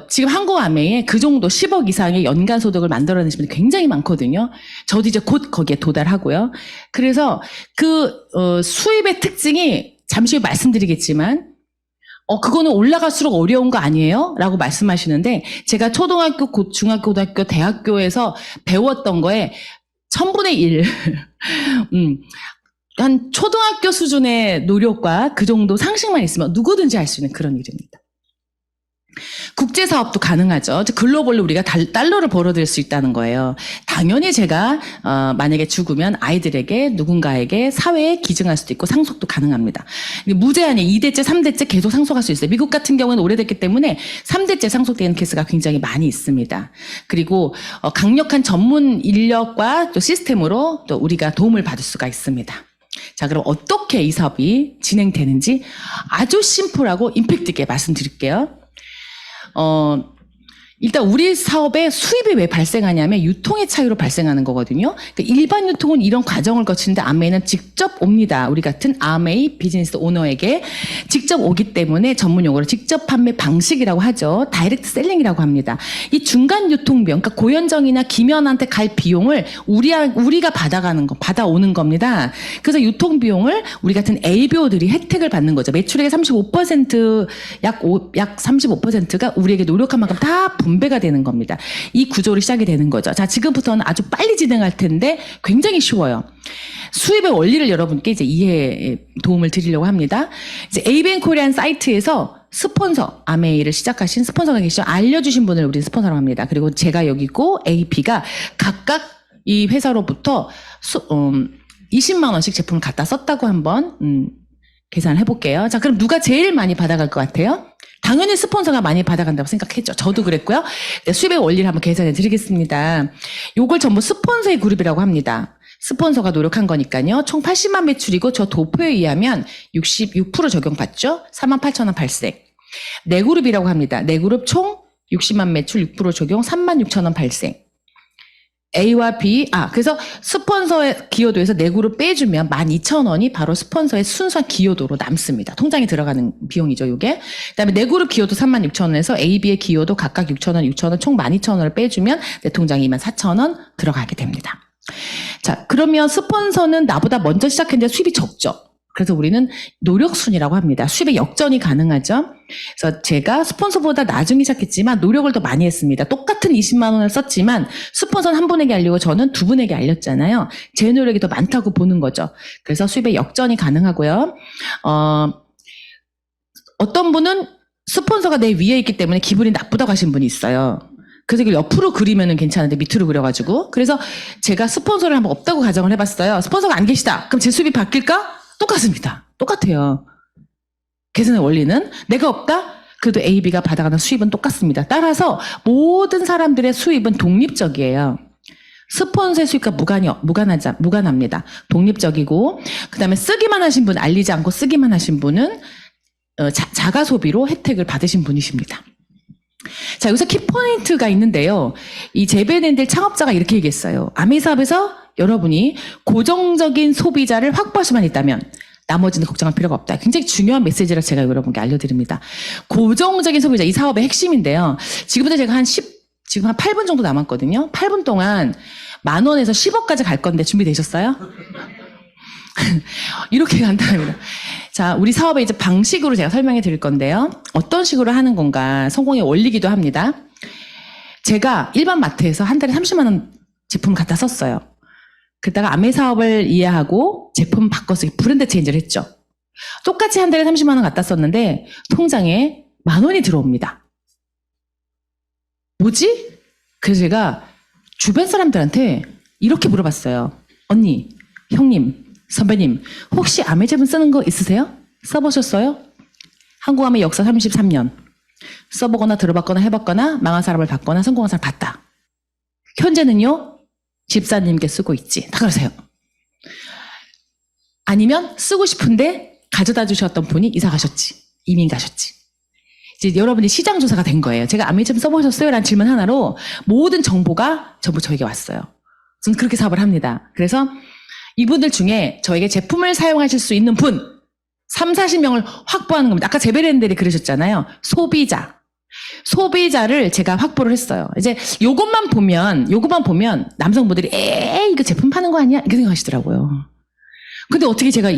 지금 한국아메이에 그 정도 10억 이상의 연간 소득을 만들어내시는 분이 굉장히 많거든요. 저도 이제 곧 거기에 도달하고요. 그래서 그 수입의 특징이 잠시 후에 말씀드리겠지만 그거는 올라갈수록 어려운 거 아니에요? 라고 말씀하시는데 제가 초등학교, 중학교, 고등학교, 대학교에서 배웠던 거에 1000분의 1. 한 초등학교 수준의 노력과 그 정도 상식만 있으면 누구든지 할 수 있는 그런 일입니다. 국제 사업도 가능하죠. 글로벌로 우리가 달러를 벌어들일 수 있다는 거예요. 당연히 제가 만약에 죽으면 아이들에게 누군가에게 사회에 기증할 수도 있고 상속도 가능합니다. 무제한이 2대째, 3대째 계속 상속할 수 있어요. 미국 같은 경우는 오래됐기 때문에 3대째 상속되는 케이스가 굉장히 많이 있습니다. 그리고 강력한 전문 인력과 또 시스템으로 또 우리가 도움을 받을 수가 있습니다. 자, 그럼 어떻게 이 사업이 진행되는지 아주 심플하고 임팩트 있게 말씀드릴게요. 일단 우리 사업의 수입이 왜 발생하냐면 유통의 차이로 발생하는 거거든요. 그러니까 일반 유통은 이런 과정을 거치는데 아메이는 직접 옵니다. 우리 같은 아메이 비즈니스 오너에게 직접 오기 때문에 전문 용어로 직접 판매 방식이라고 하죠. 다이렉트 셀링이라고 합니다. 이 중간 유통비용, 그러니까 고현정이나 김연한테 갈 비용을 우리가 받아오는 겁니다. 그래서 유통비용을 우리 같은 ABO들이 혜택을 받는 거죠. 매출액의 35%, 약 35%가 우리에게 노력한 만큼 다 분배가 되는 겁니다. 이 구조로 시작이 되는 거죠. 자, 지금부터는 아주 빨리 진행할 텐데 굉장히 쉬워요. 수입의 원리를 여러분께 이제 이해에 도움을 드리려고 합니다. 이제 에이벤코리안 사이트에서 스폰서, 아메이를 시작하신 스폰서가 계시죠. 알려주신 분을 우리 스폰서라고 합니다. 그리고 제가 여기고 AP가 각각 이 회사로부터 20만 원씩 제품을 갖다 썼다고 한번 계산을 해볼게요. 자, 그럼 누가 제일 많이 받아갈 것 같아요? 당연히 스폰서가 많이 받아간다고 생각했죠. 저도 그랬고요. 네, 수입의 원리를 한번 계산해 드리겠습니다. 요걸 전부 스폰서의 그룹이라고 합니다. 스폰서가 노력한 거니까요. 총 80만 매출이고 저 도표에 의하면 66% 적용받죠. 48,000원 발생. 네 그룹이라고 합니다. 네 그룹 총 60만 매출 6% 적용 36,000원 발생. A와 B, 그래서 스폰서의 기여도에서 네 그룹 빼주면 12,000원이 바로 스폰서의 순수한 기여도로 남습니다. 통장에 들어가는 비용이죠, 요게. 그 다음에 네 그룹 기여도 36,000원에서 A, B의 기여도 각각 6,000원, 6,000원, 총 12,000원을 빼주면 내 통장에 24,000원 들어가게 됩니다. 자, 그러면 스폰서는 나보다 먼저 시작했는데 수입이 적죠. 그래서 우리는 노력순이라고 합니다. 수입의 역전이 가능하죠. 그래서 제가 스폰서보다 나중에 시작했지만 노력을 더 많이 했습니다. 똑같은 20만 원을 썼지만 스폰서는 한 분에게 알리고 저는 두 분에게 알렸잖아요. 제 노력이 더 많다고 보는 거죠. 그래서 수입의 역전이 가능하고요. 어떤 분은 스폰서가 내 위에 있기 때문에 기분이 나쁘다고 하신 분이 있어요. 그래서 이걸 옆으로 그리면은 괜찮은데 밑으로 그려가지고. 그래서 제가 스폰서를 한번 없다고 가정을 해봤어요. 스폰서가 안 계시다. 그럼 제 수입이 바뀔까? 똑같습니다. 똑같아요. 계산의 원리는 내가 없다? 그래도 A, B가 받아가는 수입은 똑같습니다. 따라서 모든 사람들의 수입은 독립적이에요. 스폰서의 수입과 무관합니다. 독립적이고 그 다음에 쓰기만 하신 분, 알리지 않고 쓰기만 하신 분은 자가 소비로 혜택을 받으신 분이십니다. 자, 여기서 키포인트가 있는데요. 이 제베넨델 창업자가 이렇게 얘기했어요. 아메이 사업에서 여러분이 고정적인 소비자를 확보할 수만 있다면 나머지는 걱정할 필요가 없다. 굉장히 중요한 메시지를 제가 여러분께 알려드립니다. 고정적인 소비자, 이 사업의 핵심인데요. 지금부터 제가 지금 한 8분 정도 남았거든요. 8분 동안 10,000원에서 10억까지 갈 건데 준비되셨어요? 이렇게 간단합니다. 자, 우리 사업의 이제 방식으로 제가 설명해 드릴 건데요. 어떤 식으로 하는 건가 성공의 원리기도 합니다. 제가 일반 마트에서 한 달에 30만 원 제품을 갖다 썼어요. 그러다가 아메이 사업을 이해하고 제품 바꿔서 브랜드 체인지를 했죠. 똑같이 한 달에 30만 원 갖다 썼는데 통장에 10,000원이 들어옵니다. 뭐지? 그래서 제가 주변 사람들한테 이렇게 물어봤어요. 언니, 형님, 선배님, 혹시 아메이 제품 쓰는 거 있으세요? 써보셨어요? 한국아메이 역사 33년. 써보거나 들어봤거나 해봤거나 망한 사람을 봤거나 성공한 사람 봤다. 현재는요? 집사님께 쓰고 있지. 다 그러세요. 아니면 쓰고 싶은데 가져다 주셨던 분이 이사 가셨지. 이민 가셨지. 이제 여러분이 시장 조사가 된 거예요. 제가 아메이 제품 써보셨어요? 라는 질문 하나로 모든 정보가 전부 저에게 왔어요. 저는 그렇게 사업을 합니다. 그래서 이분들 중에 저에게 제품을 사용하실 수 있는 분 3, 40명을 확보하는 겁니다. 아까 제베렌들이 그러셨잖아요. 소비자를 제가 확보를 했어요. 이제 요것만 보면 남성분들이 이거 제품 파는 거 아니야? 이렇게 생각하시더라고요. 근데 어떻게 제가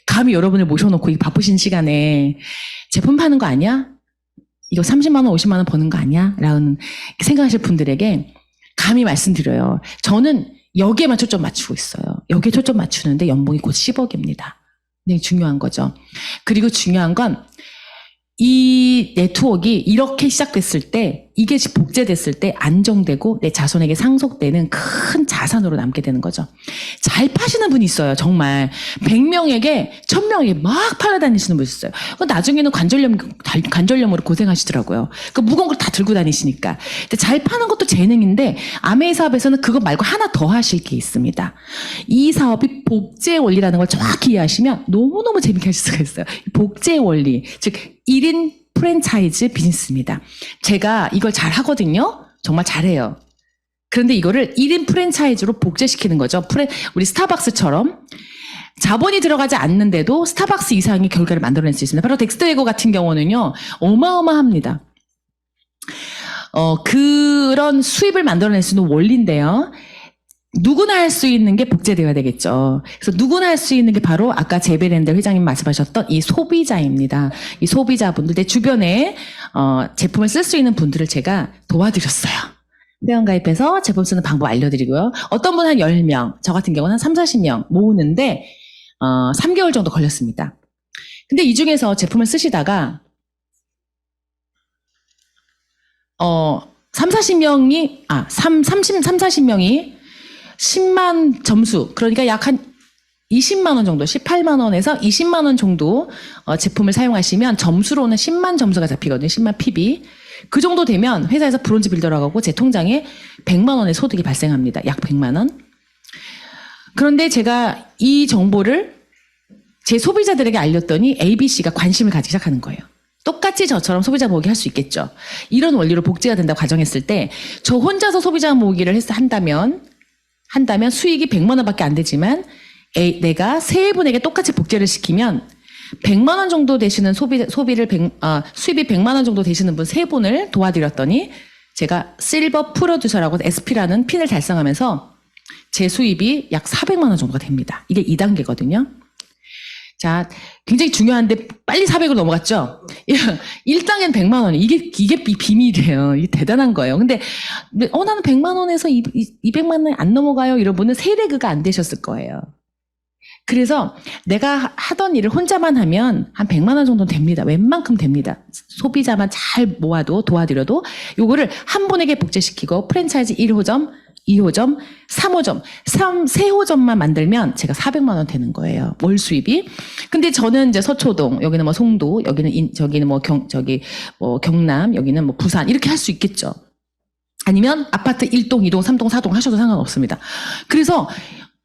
감히 여러분을 모셔놓고 이 바쁘신 시간에 제품 파는 거 아니야? 이거 30만 원, 50만 원 버는 거 아니야? 라는 생각하실 분들에게 감히 말씀드려요. 저는 여기에만 초점 맞추고 있어요. 여기에 초점 맞추는데 연봉이 곧 10억입니다. 네, 중요한 거죠. 그리고 중요한 건 이 네트워크가 이렇게 시작됐을 때, 이게 복제됐을 때 안정되고 내 자손에게 상속되는 큰 자산으로 남게 되는 거죠. 잘 파시는 분이 있어요. 정말 100명에게 1000명에게 막 팔아다니시는 분이 있어요. 나중에는 관절염으로 고생하시더라고요. 그 무거운 걸 다 들고 다니시니까. 근데 잘 파는 것도 재능인데 아메이 사업에서는 그거 말고 하나 더 하실 게 있습니다. 이 사업이 복제 원리라는 걸 정확히 이해하시면 너무너무 재밌게 하실 수가 있어요. 복제 원리, 즉 1인 프랜차이즈 비즈니스입니다. 제가 이걸 잘 하거든요. 정말 잘해요. 그런데 이거를 1인 프랜차이즈로 복제시키는 거죠. 우리 스타벅스처럼 자본이 들어가지 않는데도 스타벅스 이상의 결과를 만들어낼 수 있습니다. 바로 덱스터웨거 같은 경우는요. 어마어마합니다. 그런 수입을 만들어낼 수 있는 원리인데요. 누구나 할 수 있는 게 복제되어야 되겠죠. 그래서 누구나 할 수 있는 게 바로 아까 제베랜드 회장님 말씀하셨던 이 소비자입니다. 이 소비자분들, 내 주변에 제품을 쓸 수 있는 분들을 제가 도와드렸어요. 회원가입해서 제품 쓰는 방법 알려드리고요. 어떤 분은 한 10명, 저 같은 경우는 한 3, 40명 모으는데 3개월 정도 걸렸습니다. 근데 이 중에서 제품을 쓰시다가 3, 40명이 10만 점수, 그러니까 약 한 20만 원 정도, 18만 원에서 20만 원 정도 제품을 사용하시면 점수로는 10만 점수가 잡히거든요. 10만 PB. 그 정도 되면 회사에서 브론즈 빌더라고 하고 제 통장에 100만 원의 소득이 발생합니다. 약 100만 원. 그런데 제가 이 정보를 제 소비자들에게 알렸더니 ABC가 관심을 가지기 시작하는 거예요. 똑같이 저처럼 소비자 모으기 할 수 있겠죠. 이런 원리로 복제가 된다고 가정했을 때 저 혼자서 소비자 모으기를 한다면 수익이 100만 원밖에 안 되지만 내가 세 분에게 똑같이 복제를 시키면 100만 원 정도 되시는 수입이 100만 원 정도 되시는 분 세 분을 도와드렸더니 제가 실버 프로듀서라고 SP라는 핀을 달성하면서 제 수입이 약 400만 원 정도가 됩니다. 이게 2단계거든요. 자, 굉장히 중요한데 빨리 400을 넘어갔죠? 1단계는 100만 원. 이게 비밀이에요. 이게 대단한 거예요. 근데 나는 100만 원에서 200만 원이 안 넘어가요. 이런 분은 세대그가 안 되셨을 거예요. 그래서 내가 하던 일을 혼자만 하면 한 100만 원 정도 됩니다. 웬만큼 됩니다. 소비자만 잘 모아도 도와드려도 요거를 한 분에게 복제시키고 프랜차이즈 1호점, 2호점, 3호점, 3호점만 만들면 제가 400만 원 되는 거예요. 월 수입이. 근데 저는 이제 서초동, 여기는 뭐 송도, 저기는 뭐 경남, 여기는 뭐 부산 이렇게 할 수 있겠죠. 아니면 아파트 1동, 2동, 3동, 4동 하셔도 상관없습니다. 그래서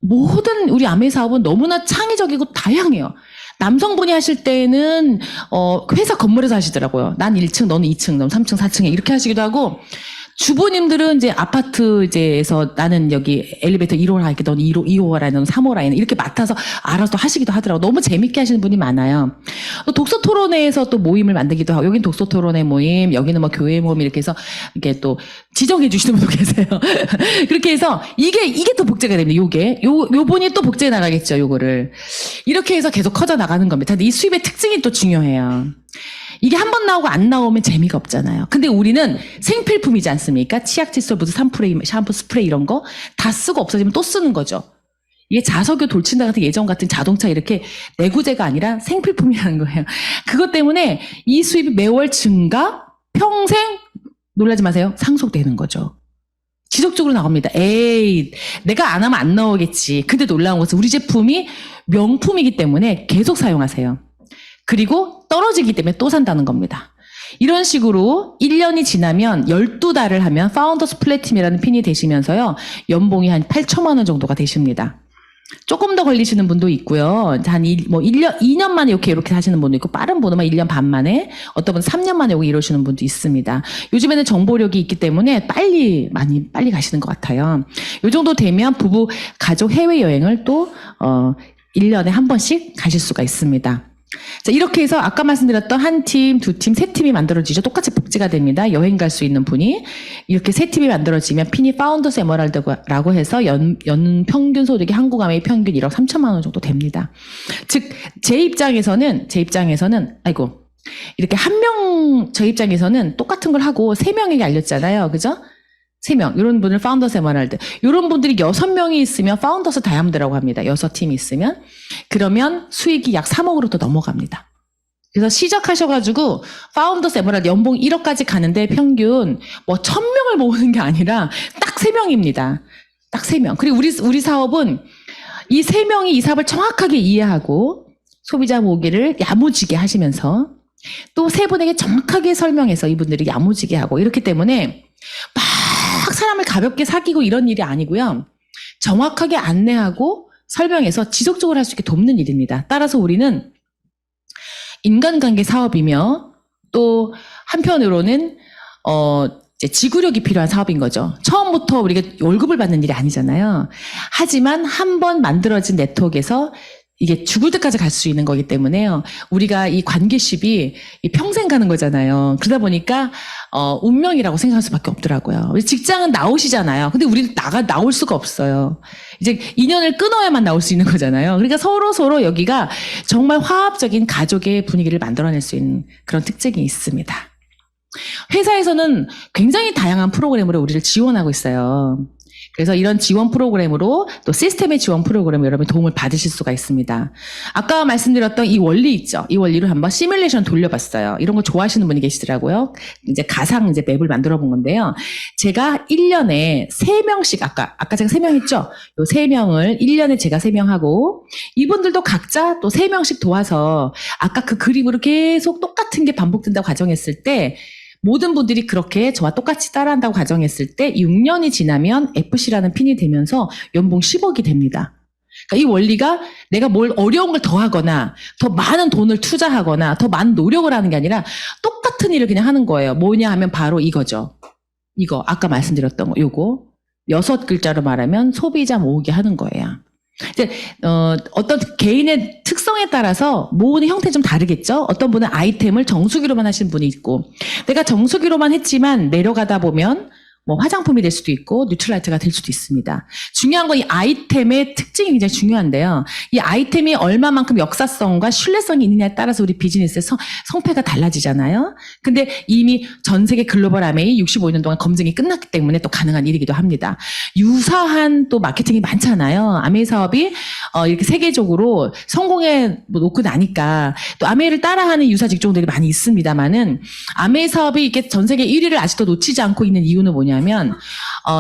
모든 우리 아메 사업은 너무나 창의적이고 다양해요. 남성분이 하실 때는 회사 건물에서 하시더라고요. 난 1층, 너는 2층, 너는 3층, 4층에 이렇게 하시기도 하고 주부님들은 이제 아파트에서 나는 여기 엘리베이터 1호 라인, 너는 2호 라인, 너는 3호 라인 이렇게 맡아서 알아서 하시기도 하더라고요. 너무 재밌게 하시는 분이 많아요. 또 독서 토론회에서 또 모임을 만들기도 하고, 여긴 독서 토론회 모임, 여기는 뭐 교회 모임 이렇게 해서 이렇게 또 지정해 주시는 분도 계세요. 그렇게 해서 이게 또 복제가 됩니다. 요 분이 또 복제해 나가겠죠. 요거를. 이렇게 해서 계속 커져 나가는 겁니다. 근데 이 수입의 특징이 또 중요해요. 이게 한 번 나오고 안 나오면 재미가 없잖아요. 근데 우리는 생필품이지 않습니까? 치약, 칫솔, 무드, 샴푸, 스프레이 이런 거 다 쓰고 없어지면 또 쓰는 거죠. 이게 자석유, 돌침대 같은 예전 같은 자동차 이렇게 내구재가 아니라 생필품이라는 거예요. 그것 때문에 이 수입이 매월 증가, 평생 놀라지 마세요. 상속되는 거죠. 지속적으로 나옵니다. 내가 안 하면 안 나오겠지. 근데 놀라운 것은 우리 제품이 명품이기 때문에 계속 사용하세요. 그리고 떨어지기 때문에 또 산다는 겁니다. 이런 식으로 1년이 지나면 12달을 하면 파운더스 플래티넘이라는 핀이 되시면서요. 연봉이 한 8천만 원 정도가 되십니다. 조금 더 걸리시는 분도 있고요. 한 1년, 2년 만에 이렇게 하시는 분도 있고, 빠른 분은 1년 반 만에, 어떤 분은 3년 만에 여기 이러시는 분도 있습니다. 요즘에는 정보력이 있기 때문에 빨리 가시는 것 같아요. 요 정도 되면 부부, 가족 해외여행을 또, 1년에 한 번씩 가실 수가 있습니다. 자, 이렇게 해서 아까 말씀드렸던 한 팀, 두 팀, 세 팀이 만들어지죠. 똑같이 복지가 됩니다. 여행 갈 수 있는 분이. 이렇게 세 팀이 만들어지면 피니 파운더스 에머랄드라고 해서 연 평균 소득이 한국 아메이 평균 1억 3천만 원 정도 됩니다. 즉, 제 입장에서는, 이렇게 저 입장에서는 똑같은 걸 하고 3명에게 알렸잖아요. 그죠? 3명. 이런 분을 파운더스 에머랄드. 이런 분들이 6명이 있으면 파운더스 다이아몬드라고 합니다. 6팀이 있으면. 그러면 수익이 약 3억으로 또 넘어갑니다. 그래서 시작하셔가지고 파운더스 에머랄드 연봉 1억까지 가는데 평균 1000명을 모으는 게 아니라 딱 3명입니다. 딱 3명. 그리고 우리 사업은 이 3명이 이 사업을 정확하게 이해하고 소비자 모으기를 야무지게 하시면서 또 3분에게 정확하게 설명해서 이분들이 야무지게 하고 이렇기 때문에 막 사람을 가볍게 사귀고 이런 일이 아니고요. 정확하게 안내하고 설명해서 지속적으로 할 수 있게 돕는 일입니다. 따라서 우리는 인간관계 사업이며 또 한편으로는 이제 지구력이 필요한 사업인 거죠. 처음부터 우리가 월급을 받는 일이 아니잖아요. 하지만 한 번 만들어진 네트워크에서 이게 죽을 때까지 갈 수 있는 거기 때문에요. 우리가 이 관계십이 평생 가는 거잖아요. 그러다 보니까 운명이라고 생각할 수밖에 없더라고요. 직장은 나오시잖아요. 근데 우리는 나올 수가 없어요. 이제 인연을 끊어야만 나올 수 있는 거잖아요. 그러니까 서로 여기가 정말 화합적인 가족의 분위기를 만들어낼 수 있는 그런 특징이 있습니다. 회사에서는 굉장히 다양한 프로그램으로 우리를 지원하고 있어요. 그래서 이런 지원 프로그램으로 또 시스템의 지원 프로그램 여러분이 도움을 받으실 수가 있습니다. 아까 말씀드렸던 이 원리 있죠. 이 원리로 한번 시뮬레이션 돌려봤어요. 이런 거 좋아하시는 분이 계시더라고요. 이제 가상 맵을 만들어 본 건데요. 제가 1년에 3명씩 아까 제가 3명 했죠. 요 3명을 1년에 제가 3명 하고 이분들도 각자 또 3명씩 도와서 아까 그 그림으로 계속 똑같은 게 반복된다고 가정했을 때 모든 분들이 그렇게 저와 똑같이 따라한다고 가정했을 때 6년이 지나면 FC라는 핀이 되면서 연봉 10억이 됩니다. 그러니까 이 원리가 내가 뭘 어려운 걸 더 하거나 더 많은 돈을 투자하거나 더 많은 노력을 하는 게 아니라 똑같은 일을 그냥 하는 거예요. 뭐냐 하면 바로 이거죠. 이거 아까 말씀드렸던 거 요거 6글자로 말하면 소비자 모으기 하는 거예요. 이제 어떤 개인의 특성에 따라서 모으는 형태 좀 다르겠죠. 어떤 분은 아이템을 정수기로만 하시는 분이 있고 내가 정수기로만 했지만 내려가다 보면 뭐 화장품이 될 수도 있고 뉴트럴라이트가 될 수도 있습니다. 중요한 건 이 아이템의 특징이 굉장히 중요한데요. 이 아이템이 얼마만큼 역사성과 신뢰성이 있느냐에 따라서 우리 비즈니스의 성패가 달라지잖아요. 근데 이미 전 세계 글로벌 아메이 65년 동안 검증이 끝났기 때문에 또 가능한 일이기도 합니다. 유사한 또 마케팅이 많잖아요. 아메이 사업이 이렇게 세계적으로 성공해 놓고 나니까 또 아메이를 따라하는 유사 직종들이 많이 있습니다만은 아메이 사업이 이렇게 전 세계 1위를 아직도 놓치지 않고 있는 이유는 뭐냐면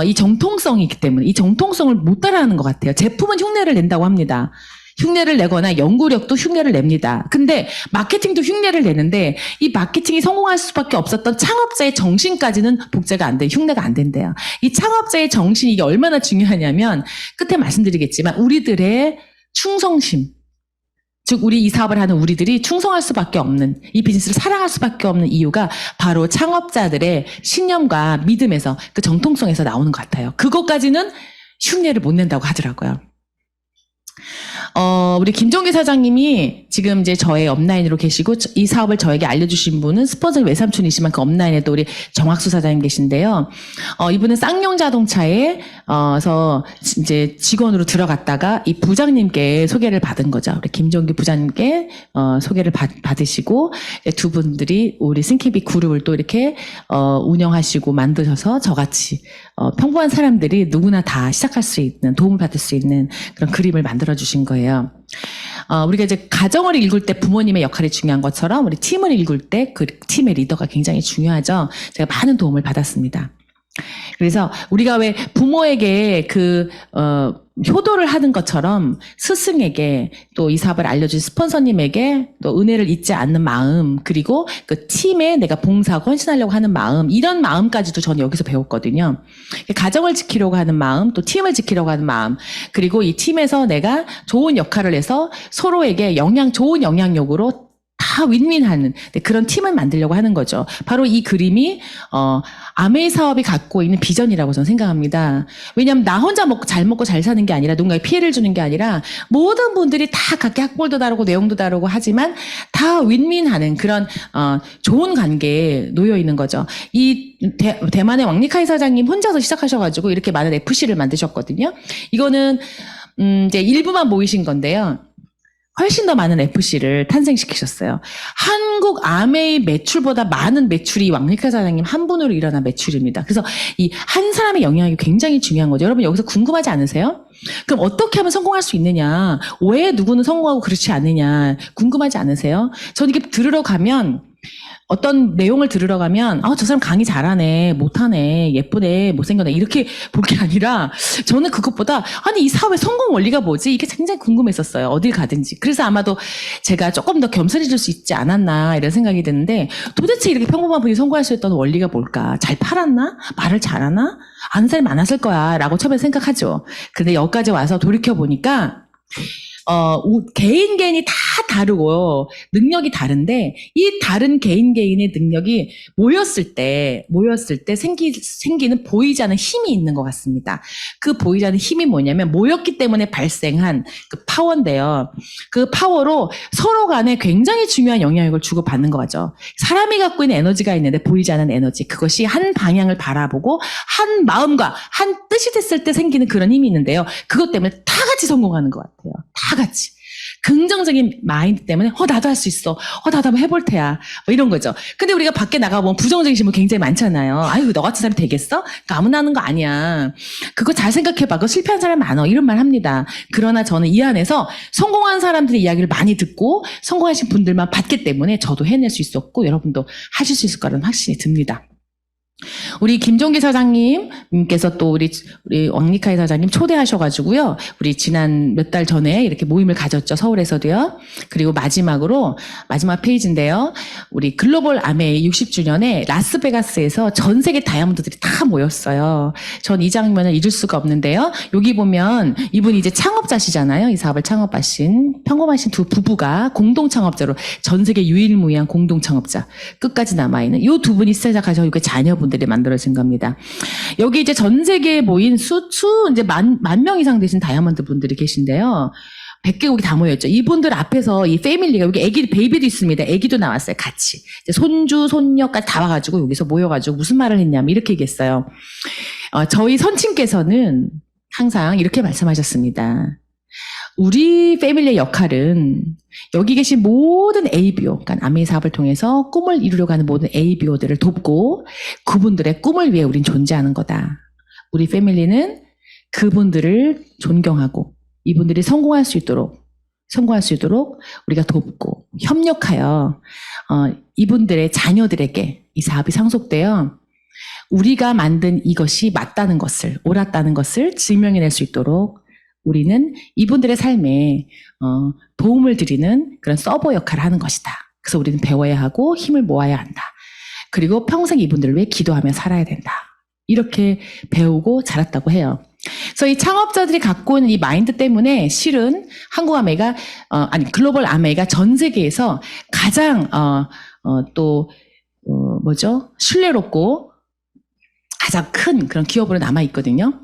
이 정통성이 있기 때문에 이 정통성을 못 따라하는 것 같아요. 제품은 흉내를 낸다고 합니다. 흉내를 내거나 연구력도 흉내를 냅니다. 근데 마케팅도 흉내를 내는데 이 마케팅이 성공할 수밖에 없었던 창업자의 정신까지는 복제가 안 돼요. 흉내가 안 된대요. 이 창업자의 정신이 이게 얼마나 중요하냐면 끝에 말씀드리겠지만 우리들의 충성심 즉 우리 이 사업을 하는 우리들이 충성할 수밖에 없는 이 비즈니스를 사랑할 수밖에 없는 이유가 바로 창업자들의 신념과 믿음에서 그 정통성에서 나오는 것 같아요. 그것까지는 흉내를 못 낸다고 하더라고요. 우리 김종기 사장님이 지금 이제 저의 업라인으로 계시고 이 사업을 저에게 알려주신 분은 스폰서 외삼촌이시지만 그 업라인에 또 우리 정학수 사장님 계신데요. 이분은 쌍용 자동차에서 이제 직원으로 들어갔다가 이 부장님께 소개를 받은 거죠. 우리 김종기 부장님께 소개를 받으시고 두 분들이 우리 승키비 그룹을 또 이렇게 운영하시고 만드셔서 저같이 평범한 사람들이 누구나 다 시작할 수 있는 도움을 받을 수 있는 그런 그림을 만들어 주신 거예요. 우리가 이제 가정을 일굴 때 부모님의 역할이 중요한 것처럼 우리 팀을 일굴 때 그 팀의 리더가 굉장히 중요하죠. 제가 많은 도움을 받았습니다. 그래서 우리가 왜 부모에게 효도를 하는 것처럼 스승에게 또 이 사업을 알려준 스폰서님에게 또 은혜를 잊지 않는 마음, 그리고 그 팀에 내가 봉사하고 헌신하려고 하는 마음, 이런 마음까지도 저는 여기서 배웠거든요. 가정을 지키려고 하는 마음, 또 팀을 지키려고 하는 마음, 그리고 이 팀에서 내가 좋은 역할을 해서 서로에게 좋은 영향력으로 다 윈윈하는 그런 팀을 만들려고 하는 거죠. 바로 이 그림이 아메이 사업이 갖고 있는 비전이라고 저는 생각합니다. 왜냐하면 나 혼자 잘 먹고 잘 사는 게 아니라 누군가에 피해를 주는 게 아니라 모든 분들이 다 각기 학벌도 다르고 내용도 다르고 하지만 다 윈윈하는 그런 좋은 관계에 놓여 있는 거죠. 이 대만의 왕리카이 사장님 혼자서 시작하셔가지고 이렇게 많은 FC를 만드셨거든요. 이거는 이제 일부만 모이신 건데요. 훨씬 더 많은 FC를 탄생시키셨어요. 한국 아메이 매출보다 많은 매출이 왕리카 사장님 한 분으로 일어난 매출입니다. 그래서 이 한 사람의 영향력이 굉장히 중요한 거죠. 여러분 여기서 궁금하지 않으세요? 그럼 어떻게 하면 성공할 수 있느냐? 왜 누구는 성공하고 그렇지 않느냐? 궁금하지 않으세요? 저는 이렇게 들으러 가면 어떤 내용을 들으러 가면 저 사람 강의 잘하네, 못하네, 예쁘네, 못생겼네 이렇게 볼 게 아니라 저는 그것보다 아니 이 사업의 성공 원리가 뭐지? 이게 굉장히 궁금했었어요. 어딜 가든지. 그래서 아마도 제가 조금 더 겸손해질 수 있지 않았나 이런 생각이 드는데 도대체 이렇게 평범한 분이 성공할 수 있던 원리가 뭘까? 잘 팔았나? 말을 잘하나? 아는 사람이 많았을 거야 라고 처음에 생각하죠. 근데 여기까지 와서 돌이켜보니까 개인이 다 다르고 능력이 다른데 이 다른 개인의 능력이 모였을 때 생기는 보이지 않는 힘이 있는 것 같습니다. 그 보이지 않는 힘이 뭐냐면 모였기 때문에 발생한 그 파워인데요. 그 파워로 서로 간에 굉장히 중요한 영향력을 주고받는 거죠. 사람이 갖고 있는 에너지가 있는데 보이지 않는 에너지, 그것이 한 방향을 바라보고 한 마음과 한 뜻이 됐을 때 생기는 그런 힘이 있는데요. 그것 때문에 다 같이 성공하는 것 같아요. 다 같이. 긍정적인 마인드 때문에 나도 할 수 있어. 나도 한번 해볼 테야. 뭐 이런 거죠. 근데 우리가 밖에 나가보면 부정적인 신분 굉장히 많잖아요. 아유 너 같은 사람이 되겠어? 그러니까 아무나 하는 거 아니야. 그거 잘 생각해봐. 그거 실패한 사람 많아. 이런 말 합니다. 그러나 저는 이 안에서 성공한 사람들의 이야기를 많이 듣고 성공하신 분들만 봤기 때문에 저도 해낼 수 있었고 여러분도 하실 수 있을 거라는 확신이 듭니다. 우리 김종기 사장님께서 또 우리 왕리카이 사장님 초대하셔가지고요. 우리 지난 몇 달 전에 이렇게 모임을 가졌죠. 서울에서도요. 그리고 마지막 페이지인데요. 우리 글로벌 아메이 60주년에 라스베가스에서 전 세계 다이아몬드들이 다 모였어요. 전 이 장면을 잊을 수가 없는데요. 여기 보면 이분이 이제 창업자시잖아요. 이 사업을 창업하신 평범하신 두 부부가 공동 창업자로 전 세계 유일무이한 공동 창업자 끝까지 남아있는 이 두 분이 시작하셔서 이게 자녀분들이 만들어진 겁니다. 여기 이제 전 세계에 모인 이제 만 명 이상 되신 다이아몬드 분들이 계신데요. 100개국이 다 모였죠. 이분들 앞에서 이 패밀리가 여기 베이비도 있습니다. 애기도 나왔어요. 같이. 이제 손주, 손녀까지 다 와가지고 여기서 모여가지고 무슨 말을 했냐면 이렇게 얘기했어요. 저희 선친께서는 항상 이렇게 말씀하셨습니다. 우리 패밀리의 역할은 여기 계신 모든 ABO, 그러니까 아메이 사업을 통해서 꿈을 이루려고 하는 모든 ABO들을 돕고 그분들의 꿈을 위해 우린 존재하는 거다. 우리 패밀리는 그분들을 존경하고 이분들이 성공할 수 있도록 우리가 돕고 협력하여 이분들의 자녀들에게 이 사업이 상속되어 우리가 만든 이것이 맞다는 것을, 옳았다는 것을 증명해낼 수 있도록 우리는 이분들의 삶에 도움을 드리는 그런 서버 역할을 하는 것이다. 그래서 우리는 배워야 하고 힘을 모아야 한다. 그리고 평생 이분들을 위해 기도하며 살아야 된다. 이렇게 배우고 자랐다고 해요. 그래서 이 창업자들이 갖고 있는 이 마인드 때문에 실은 한국 아메이가 글로벌 아메이가 전 세계에서 가장 신뢰롭고 가장 큰 그런 기업으로 남아 있거든요.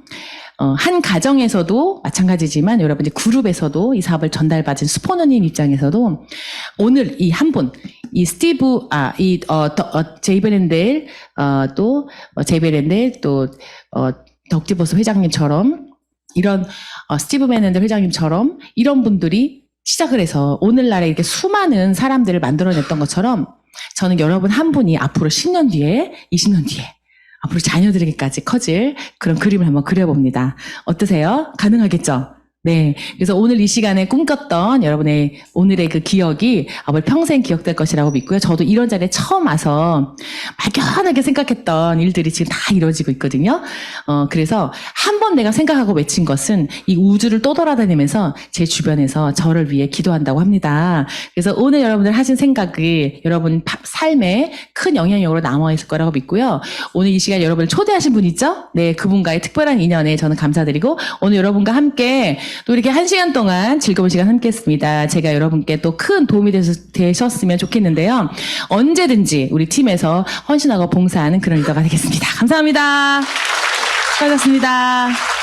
한 가정에서도 마찬가지지만 여러분 이제 그룹에서도 이 사업을 전달받은 스포너님 입장에서도 오늘 이 한 분, 이 스티브, 제이베렌델, 덕지버스 회장님처럼 이런 스티브 베렌델 회장님처럼 이런 분들이 시작을 해서 오늘날에 이렇게 수많은 사람들을 만들어냈던 것처럼 저는 여러분 한 분이 앞으로 10년 뒤에, 20년 뒤에 앞으로 자녀들에게까지 커질 그런 그림을 한번 그려봅니다. 어떠세요? 가능하겠죠? 네. 그래서 오늘 이 시간에 꿈꿨던 여러분의 오늘의 그 기억이 아마 평생 기억될 것이라고 믿고요. 저도 이런 자리에 처음 와서 막연하게 생각했던 일들이 지금 다 이루어지고 있거든요. 그래서 한 번 내가 생각하고 외친 것은 이 우주를 또 돌아다니면서 제 주변에서 저를 위해 기도한다고 합니다. 그래서 오늘 여러분들 하신 생각이 여러분 삶에 큰 영향력으로 남아있을 거라고 믿고요. 오늘 이 시간 여러분을 초대하신 분 있죠? 네, 그분과의 특별한 인연에 저는 감사드리고 오늘 여러분과 함께 또 이렇게 한 시간 동안 즐거운 시간 함께 했습니다. 제가 여러분께 또 큰 도움이 되셨으면 좋겠는데요. 언제든지 우리 팀에서 헌신하고 봉사하는 그런 리더가 되겠습니다. 감사합니다. 수고하셨습니다.